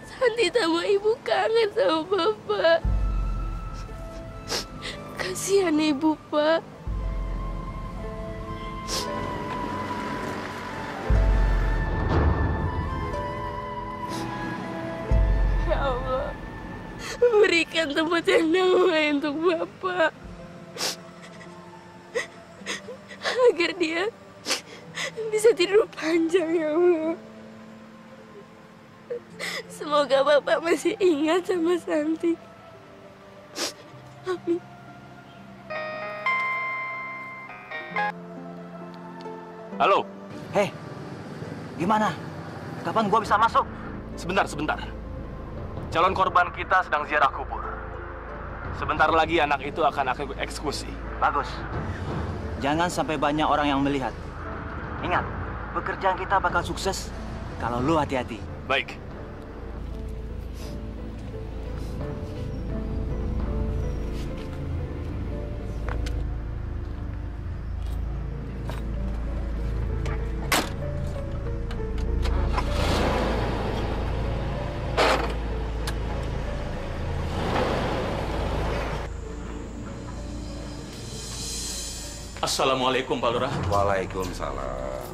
Santi sama Ibu kangen sama Bapak. Kasihan Ibu, Pak. Ya Allah, berikan tempat yang damai untuk Bapak. Agar dia bisa tidur panjang, ya Allah. Semoga Bapak masih ingat sama Santi. Amin. Halo. Hei, gimana? Kapan gua bisa masuk? Sebentar. Calon korban kita sedang ziarah kubur. Sebentar lagi anak itu akan eksekusi. Bagus. Jangan sampai banyak orang yang melihat. Ingat, pekerjaan kita bakal sukses kalau lu hati-hati. Baik. Assalamualaikum, Pak Lurah. Waalaikumsalam.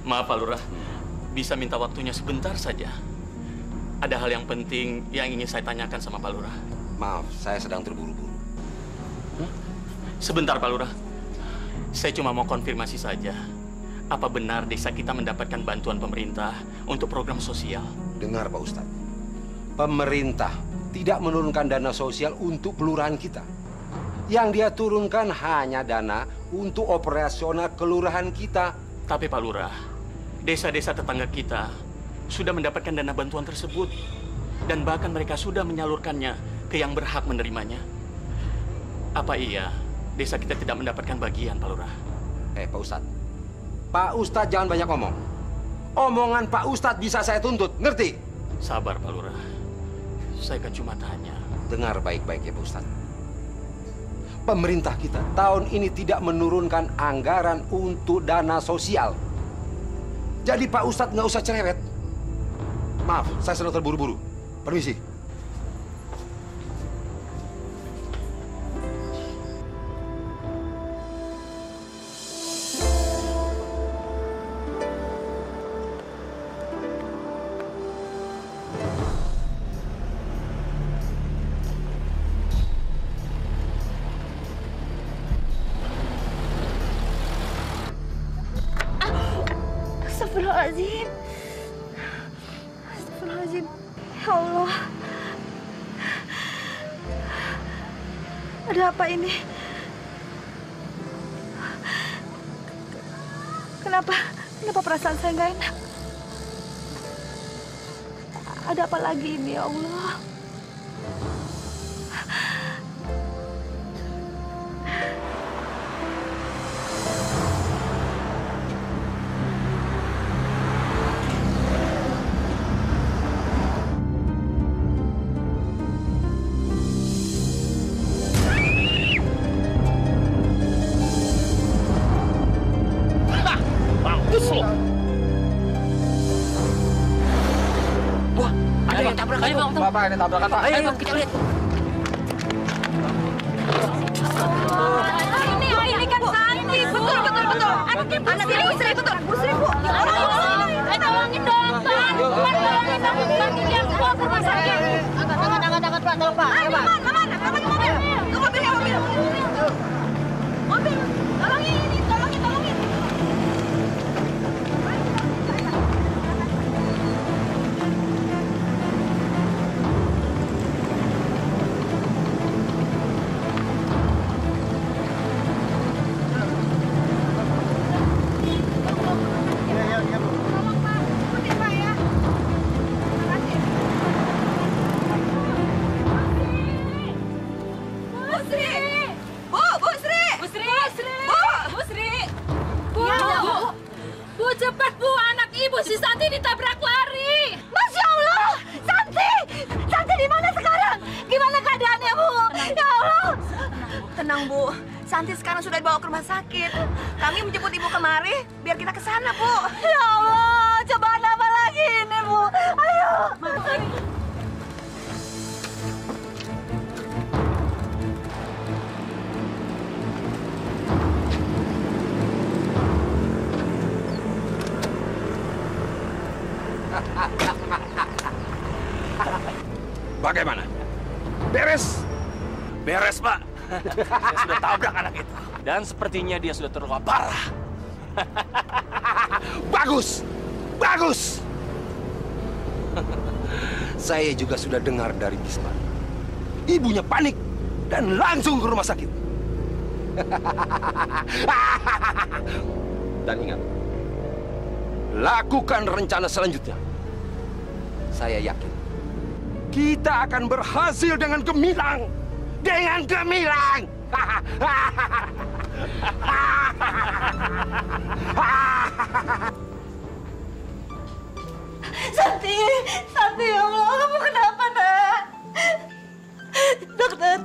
Maaf, Pak Lurah. Bisa minta waktunya sebentar saja. Ada hal yang penting yang ingin saya tanyakan sama Pak Lurah. Maaf, saya sedang terburu-buru. Sebentar, Pak Lurah. Saya cuma mau konfirmasi saja. Apa benar desa kita mendapatkan bantuan pemerintah untuk program sosial? Dengar, Pak Ustadz. Pemerintah tidak menurunkan dana sosial untuk kelurahan kita. Yang dia turunkan hanya dana untuk operasional kelurahan kita. Tapi Pak Lurah, desa-desa tetangga kita sudah mendapatkan dana bantuan tersebut. Dan bahkan mereka sudah menyalurkannya ke yang berhak menerimanya. Apa iya desa kita tidak mendapatkan bagian, Pak Lurah? Pak Ustadz. Pak Ustadz jangan banyak ngomong. Omongan Pak Ustadz bisa saya tuntut, ngerti? Sabar, Pak Lurah. Saya kan cuma tanya. Dengar baik-baik ya, Pak Ustadz. Pemerintah kita tahun ini tidak menurunkan anggaran untuk dana sosial. Jadi Pak Ustadz nggak usah cerewet. Maaf, saya sedang terburu-buru. Permisi. Astagfirullahaladzim. Astagfirullahaladzim. Ya Allah. Ada apa ini? Kenapa perasaan saya nggak enak? Ada apa lagi ini, ya Allah? Bapak, ini tabrakan, Pak. Ayo, kita lihat. Ini kan Santi. Betul. Anak ini Bu Sri, betul. Bu Sri, Bu. Tolongin dong, Pak. Tolongin Bang Kiki yang bawa ke rumah sakit. Angkat, Pak. Tolong, Pak. Ayo, Pak. Aman. Mobil. Mobil. Tolongin. Cepat, Bu. Anak Ibu si Santi ditabrak lari. Masya Allah. Santi di mana sekarang? Gimana keadaannya, Bu? Ya Allah. Tenang, Bu. Santi sekarang sudah dibawa ke rumah sakit. Kami menjemput Ibu kemari biar kita ke sana, Bu. Ya Allah, cobaan apa lagi ini, Bu? Ayo. Bagaimana? Beres? Beres, Pak. Saya sudah tabrak anak itu. Dan sepertinya dia sudah terluka parah. Bagus! Saya juga sudah dengar dari Bisma. Ibunya panik dan langsung ke rumah sakit. Dan ingat, lakukan rencana selanjutnya. Saya yakin kita akan berhasil dengan gemilang. Santi, ya Allah, kamu kenapa, Nak? Dokter,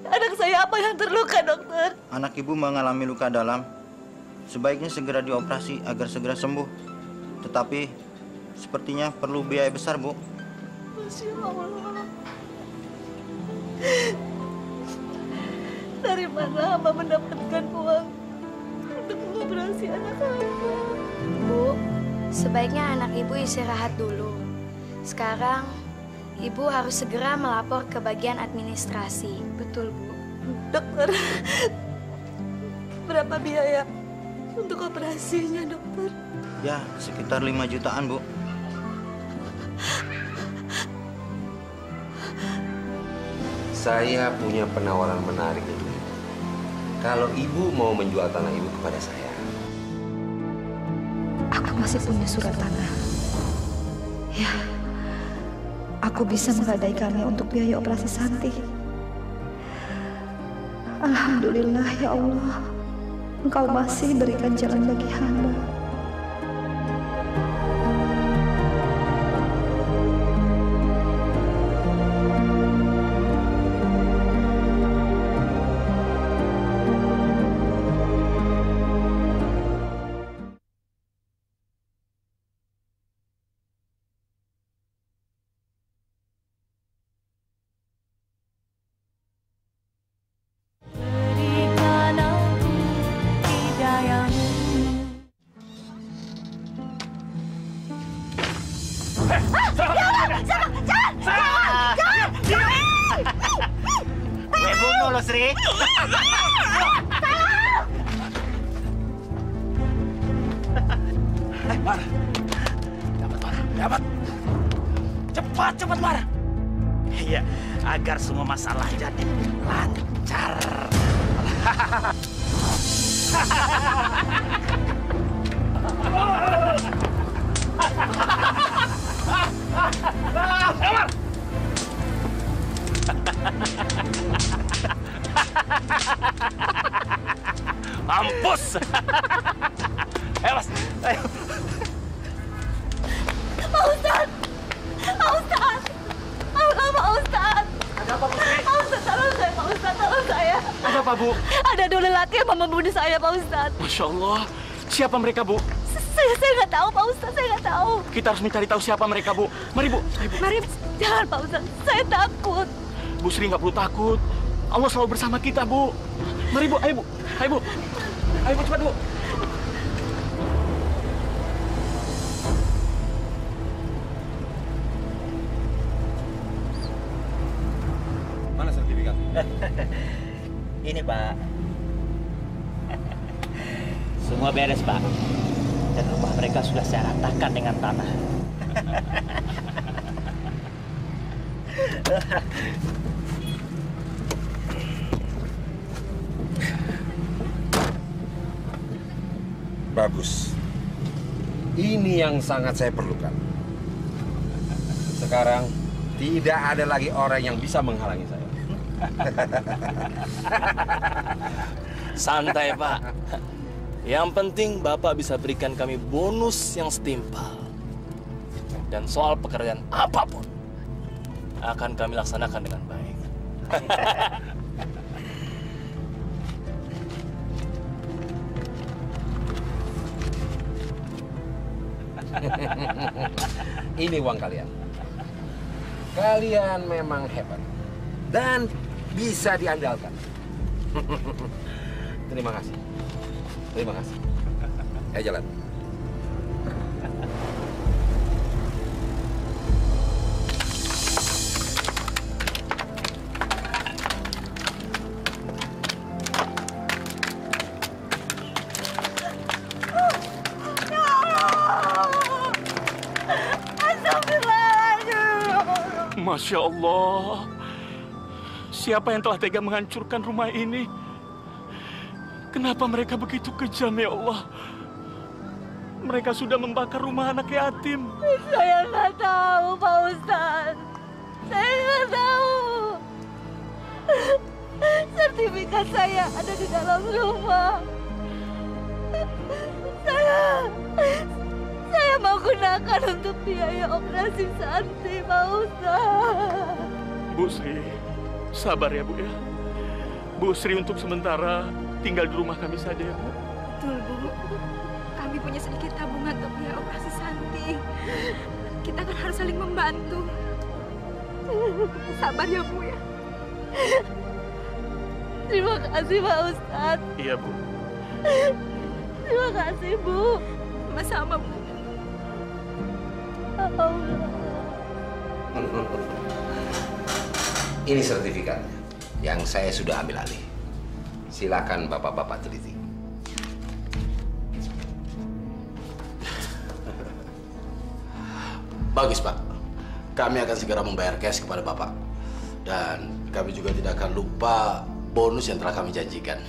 anak saya apa yang terluka, dokter? Anak ibu mengalami luka dalam. Sebaiknya segera dioperasi agar segera sembuh. Tetapi sepertinya perlu biaya besar, Bu. Masya Allah. Dari mana hamba mendapatkan uang untuk mengoperasi anak hamba? Bu, sebaiknya anak Ibu istirahat dulu. Sekarang, Ibu harus segera melapor ke bagian administrasi. Betul, Bu. Dokter, berapa biaya untuk operasinya, dokter? Ya, sekitar 5 jutaan, Bu. Saya punya penawaran menarik ibu. Kalau ibu mau menjual tanah ibu kepada saya. Aku masih punya surat tanah. Ya, aku bisa menggadaikannya untuk biaya operasi Santi. Alhamdulillah, ya Allah. Engkau masih berikan jalan bagi hamba. Sri. Mar. Dapat. Cepat, Mar. Iya, agar semua masalah jadi lancar. Mampus! Ayo, Mas. Ayo. Pak Ustadz! Pak Ustadz! Allah, Pak Ustadz! Ada apa, Putri? Pak Ustadz, tolong saya, Pak Ustadz, tolong saya. Ada apa, Bu? Ada dua lelaki yang mau membunuh saya, Pak Ustadz. Masya Allah. Siapa mereka, Bu? Saya nggak tahu, Pak Ustadz, saya nggak tahu. Kita harus mencari tahu siapa mereka, Bu. Mari, Bu. Ayo, Bu. Mari, jangan, Pak Ustadz. Saya takut. Bu Sri nggak perlu takut. Allah selalu bersama kita, Bu. Mari, Bu. Ayo, Bu. Ayo, Bu. Ayo, Bu, cepat, Bu. Mana sertifikat? Ini, Pak. Semua beres, Pak. Dan rumah mereka sudah saya ratakan dengan tanah. Bagus. Ini yang sangat saya perlukan. Sekarang tidak ada lagi orang yang bisa menghalangi saya. Santai, Pak. Yang penting Bapak bisa berikan kami bonus yang setimpal. Dan soal pekerjaan apapun akan kami laksanakan dengan baik. Ini uang kalian. Kalian memang hebat dan bisa diandalkan. Terima kasih. Terima kasih. Ayo jalan. Masya Allah. Siapa yang telah tega menghancurkan rumah ini? Kenapa mereka begitu kejam, ya Allah? Mereka sudah membakar rumah anak yatim. Saya nggak tahu, Pak Ustadz. Saya nggak tahu. Sertifikat saya ada di dalam rumah. Saya mau gunakan untuk biaya operasi Santi, Pak Ustadz. Bu Sri, sabar ya, Bu ya. Bu Sri untuk sementara tinggal di rumah kami saja ya, Bu. Betul, Bu. Kami punya sedikit tabungan untuk biaya operasi Santi. Kita kan harus saling membantu. Sabar ya, Bu ya. Terima kasih, Pak Ustadz. Iya, Bu. Terima kasih, Bu. Sama-sama, Bu. Ini sertifikatnya yang saya sudah ambil alih. Silakan bapak-bapak teliti. Bagus, Pak. Kami akan segera membayar cash kepada Bapak. Dan kami juga tidak akan lupa bonus yang telah kami janjikan.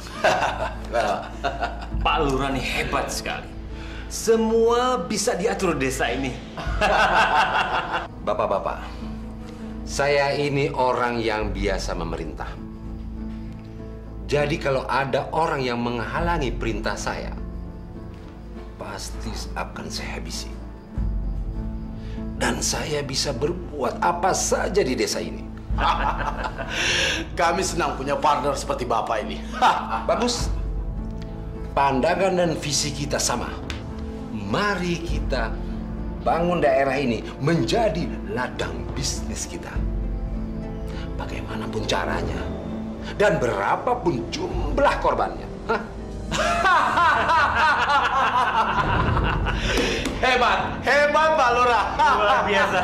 Pak Lurah nih hebat sekali. Semua bisa diatur desa ini. Bapak-bapak, saya ini orang yang biasa memerintah. Jadi kalau ada orang yang menghalangi perintah saya, pasti akan saya habisi. Dan saya bisa berbuat apa saja di desa ini. Kami senang punya partner seperti Bapak ini. Bagus. Pandangan dan visi kita sama. Mari kita bangun daerah ini menjadi ladang bisnis kita. Bagaimanapun caranya dan berapapun jumlah korbannya. Hebat, hebat Pak Lurah. Luar biasa.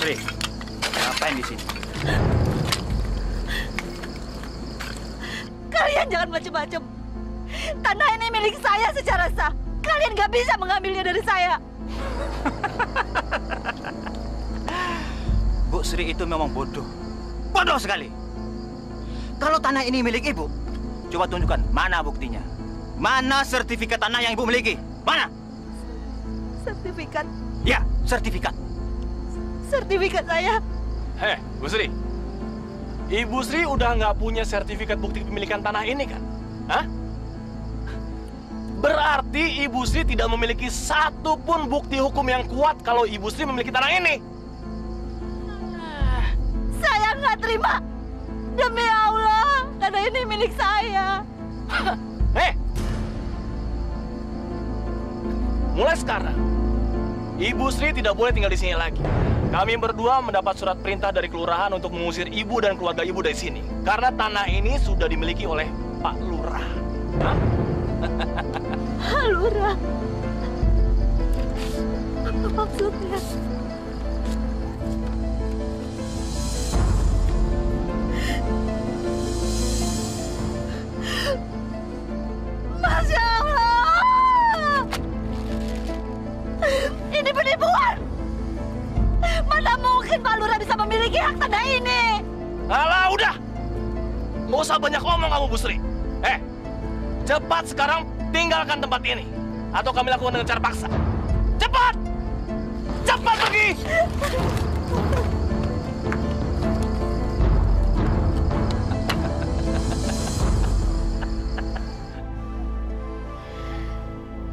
Sri, ngapain di sini? Kalian jangan macam-macam. Tanah ini milik saya secara sah. Kalian gak bisa mengambilnya dari saya. Bu Sri itu memang bodoh. Bodoh sekali. Kalau tanah ini milik ibu, coba tunjukkan mana buktinya. Mana sertifikat tanah yang ibu miliki? Mana? Sertifikat? Ya, sertifikat. Sertifikat saya. Hei, Bu Sri. Ibu Sri udah nggak punya sertifikat bukti kepemilikan tanah ini kan? Hah? Berarti Ibu Sri tidak memiliki satu pun bukti hukum yang kuat kalau Ibu Sri memiliki tanah ini. Saya nggak terima. Demi Allah, tanah ini milik saya. Mulai sekarang, Ibu Sri tidak boleh tinggal di sini lagi. Kami berdua mendapat surat perintah dari kelurahan untuk mengusir ibu dan keluarga ibu dari sini. Karena tanah ini sudah dimiliki oleh Pak Lurah. Hah? Pak Lurah? Apa maksudnya? Masya Allah! Ini penipuan! Mana mungkin Pak Lurah bisa memiliki hak tanah ini? Alah, udah! Nggak usah banyak ngomong kamu, Bu Sri. Cepat sekarang tinggalkan tempat ini. Atau kami lakukan dengan cara paksa. Cepat! Cepat pergi!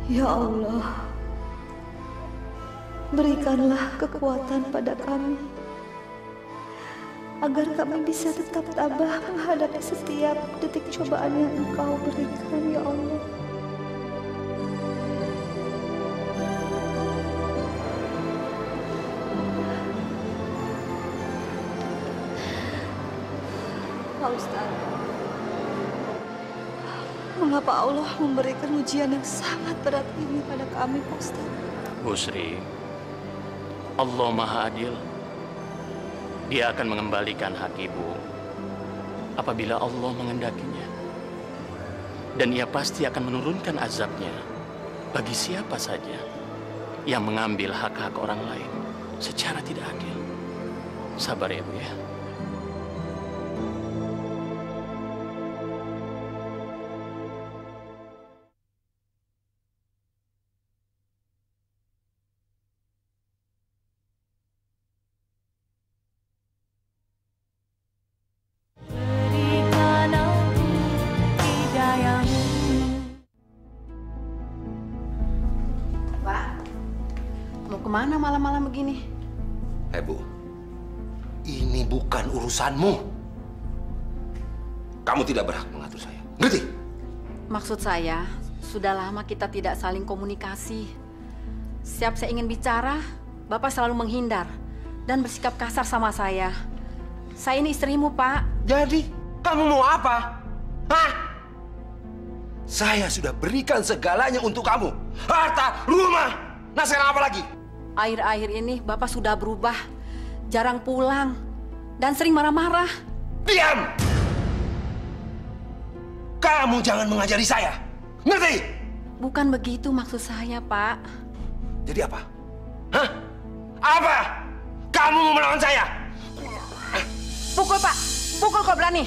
Ya Allah, berikanlah kekuatan pada kami, agar kami bisa tetap tabah menghadapi setiap detik cobaan yang Engkau berikan, ya Allah. Pak Ustaz, mengapa Allah memberikan ujian yang sangat berat ini pada kami, Pak Ustaz? Bu Sri, Allah Maha Adil. Dia akan mengembalikan hak ibu apabila Allah mengendakinya. Dan ia pasti akan menurunkan azabnya bagi siapa saja yang mengambil hak-hak orang lain secara tidak adil. Sabar ya, Bu ya. Kemana malam-malam begini? Bu, ini bukan urusanmu. Kamu tidak berhak mengatur saya. Ngerti? Maksud saya, sudah lama kita tidak saling komunikasi. Setiap saya ingin bicara, Bapak selalu menghindar dan bersikap kasar sama saya. Saya ini istrimu, Pak. Jadi, kamu mau apa? Hah? Saya sudah berikan segalanya untuk kamu. Harta, rumah. Nah, sekarang apa lagi? Akhir-akhir ini Bapak sudah berubah, jarang pulang, dan sering marah-marah. Diam! Kamu jangan mengajari saya, ngerti? Bukan begitu maksud saya, Pak. Jadi apa? Hah? Apa? Kamu mau melawan saya? Pukul, Pak. Pukul kau berani.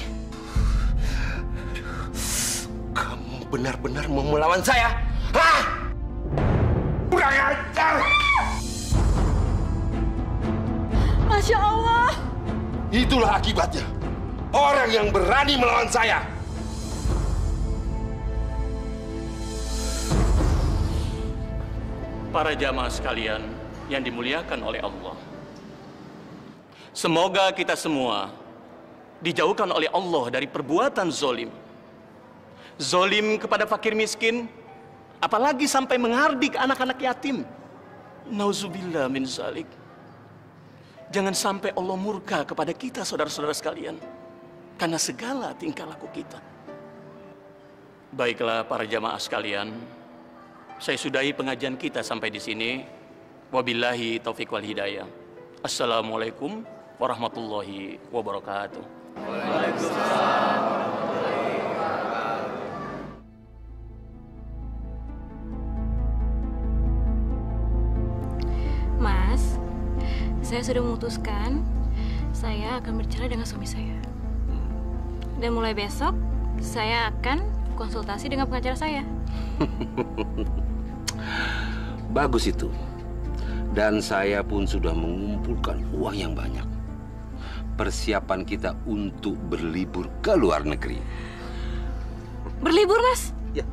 Kamu benar-benar mau melawan saya? Hah? Kurang ajar! Masya Allah. Itulah akibatnya. Orang yang berani melawan saya. Para jamaah sekalian yang dimuliakan oleh Allah. Semoga kita semua dijauhkan oleh Allah dari perbuatan zolim. Zolim kepada fakir miskin, apalagi sampai menghardik anak-anak yatim. Nauzubillah min zalik. Jangan sampai Allah murka kepada kita, saudara-saudara sekalian, karena segala tingkah laku kita. Baiklah para jamaah sekalian, saya sudahi pengajian kita sampai di sini. Wabillahi taufiq wal hidayah. Assalamualaikum warahmatullahi wabarakatuh. Waalaikumsalam. Saya sudah memutuskan saya akan bercerai dengan suami saya. Dan mulai besok saya akan konsultasi dengan pengacara saya. Bagus itu. Dan saya pun sudah mengumpulkan uang yang banyak. Persiapan kita untuk berlibur ke luar negeri. Berlibur, Mas? Ya.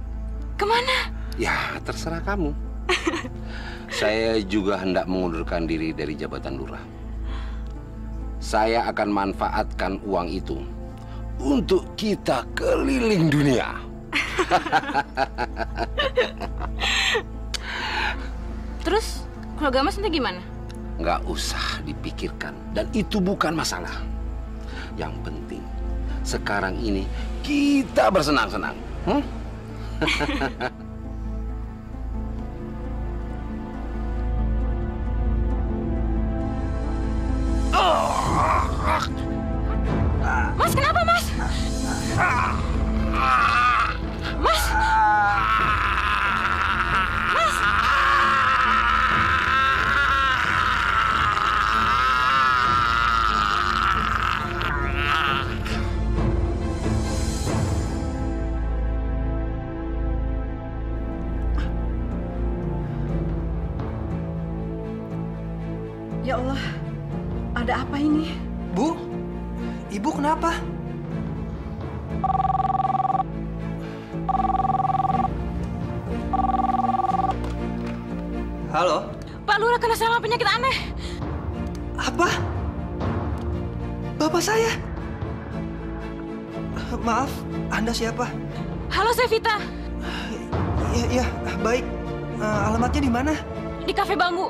Kemana? Ya, terserah kamu. Saya juga hendak mengundurkan diri dari jabatan lurah. Saya akan manfaatkan uang itu untuk kita keliling dunia. Terus, keluarga Mas nanti gimana? Nggak usah dipikirkan. Dan itu bukan masalah. Yang penting, sekarang ini kita bersenang-senang. Mas, kenapa, Mas? Mas! Mas! Ya Allah, ada apa ini? Bu, Ibu kenapa? Halo? Pak Lurah kena serangan penyakit aneh. Apa? Bapak saya? Maaf, Anda siapa? Halo, saya Vita. Iya, baik. Alamatnya di mana? Di Cafe Bambu.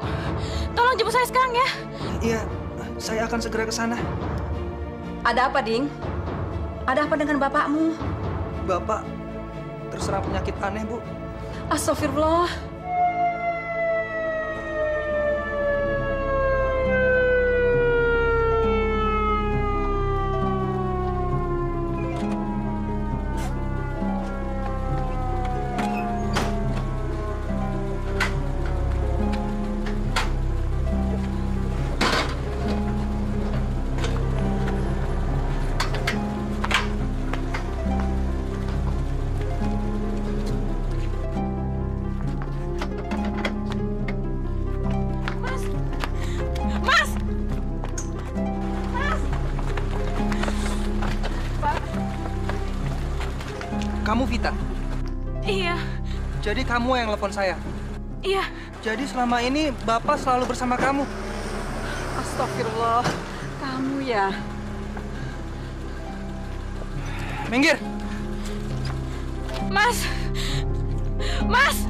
Tolong jemput saya sekarang ya. Iya, saya akan segera ke sana. Ada apa, Ding? Ada apa dengan bapakmu? Bapak terserang penyakit aneh, Bu. Astagfirullah. Kamu Vita? Iya. Jadi kamu yang telepon saya? Iya. Jadi selama ini Bapak selalu bersama kamu? Astagfirullah. Kamu ya? Minggir! Mas! Mas!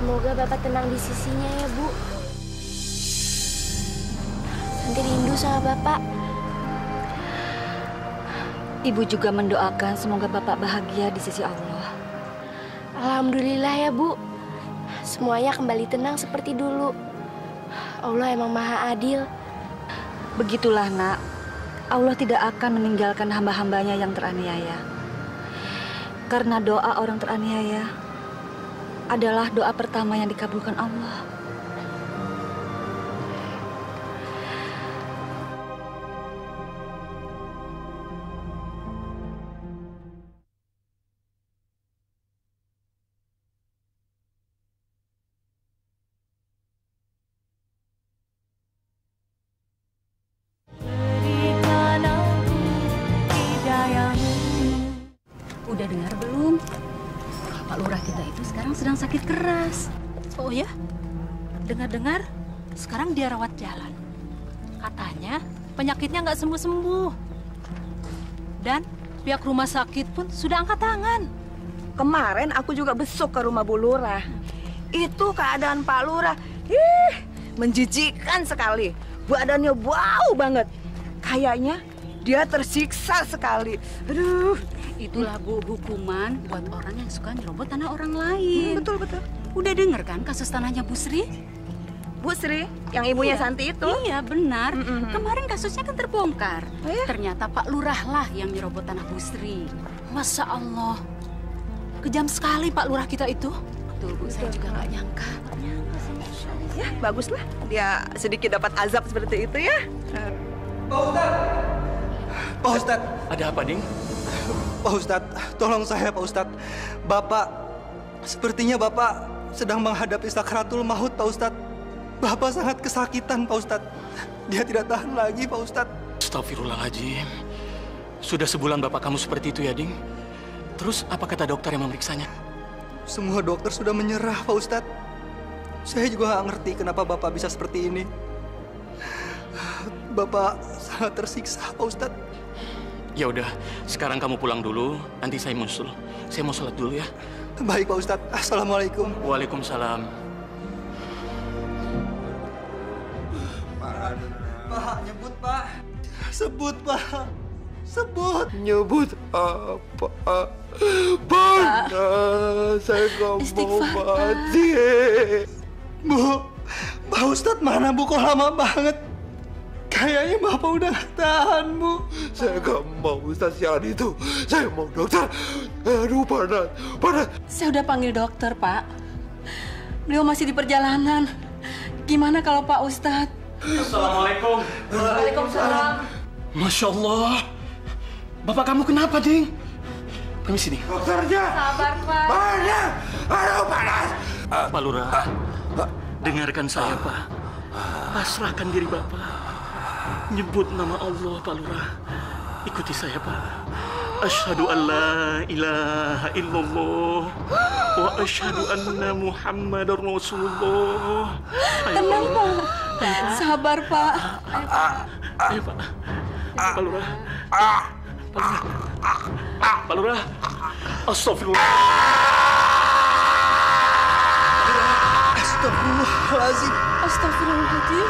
Semoga Bapak tenang di sisinya ya, Bu. Santi rindu sama Bapak. Ibu juga mendoakan semoga Bapak bahagia di sisi Allah. Alhamdulillah ya, Bu. Semuanya kembali tenang seperti dulu. Allah emang maha adil. Begitulah, Nak. Allah tidak akan meninggalkan hamba-hambanya yang teraniaya. Karena doa orang teraniaya adalah doa pertama yang dikabulkan Allah. Udah dengar belum? Pak Lurah kita itu sekarang sedang sakit keras. Oh ya? Dengar-dengar sekarang dia rawat jalan. Katanya penyakitnya nggak sembuh-sembuh. Dan pihak rumah sakit pun sudah angkat tangan. Kemarin aku juga besuk ke rumah Bu Lurah. Itu keadaan Pak Lurah. Menjijikkan sekali. Badannya bau banget. Kayaknya dia tersiksa sekali. Aduh. Itulah, Bu, hukuman buat orang yang suka nyerobot tanah orang lain. Betul. Udah denger kan kasus tanahnya Bu Sri? Bu Sri, yang ibunya Santi itu. Iya, benar. Kemarin kasusnya kan terbongkar. Ternyata Pak Lurah lah yang nyerobot tanah Bu Sri. Masya Allah. Kejam sekali Pak Lurah kita itu. Betul, Bu. Saya juga nggak nyangka. Ya, baguslah. Dia sedikit dapat azab seperti itu ya. Pak Ustadz! Pak Ustadz! Ada apa, Ding? Pak Ustadz, tolong saya Pak Ustadz. Bapak, sepertinya Bapak sedang menghadapi sakaratul maut Pak Ustadz. Bapak sangat kesakitan Pak Ustadz. Dia tidak tahan lagi Pak Ustadz. Astagfirullahaladzim. Sudah sebulan bapak kamu seperti itu ya, Ding? Terus apa kata dokter yang memeriksanya? Semua dokter sudah menyerah Pak Ustadz. Saya juga nggak ngerti kenapa Bapak bisa seperti ini. Bapak sangat tersiksa Pak Ustadz. Ya udah, sekarang kamu pulang dulu, nanti saya musul. Saya mau sholat dulu ya. Baik Pak Ustadz. Assalamualaikum. Waalaikumsalam. Pak, nyebut Pak. Sebut Pak. Sebut. Nyebut apa? Pak, saya nggak mau mati. Bu, Pak Ustadz mana Bu? Kok lama banget? Kayaknya Bapak udah gak tahan, Bu. Saya nggak mau Ustadz siaran itu. Saya mau dokter. Aduh, panas. Saya udah panggil dokter, Pak. Beliau masih di perjalanan. Gimana kalau Pak Ustadz? Assalamualaikum. Waalaikumsalam. Masya Allah. Bapak kamu kenapa, Ding? Permisi, Ding. Dokternya. Sabar, Pak. Panas. Aduh, panas. Pak Lurah, dengarkan saya, Pak. Pasrahkan diri Bapak. Nyebut nama Allah, Pak Lurah. Ikuti saya, Pak. Asyhadu an la ilaha illallah wa asyhadu anna Muhammadar Rasulullah. Tenang, Pak. Sabar, Pak. Ayo, Pak. Pak Lurah. Pak Lurah. Astagfirullah. Astagfirullahaladzim. Astagfirullahaladzim.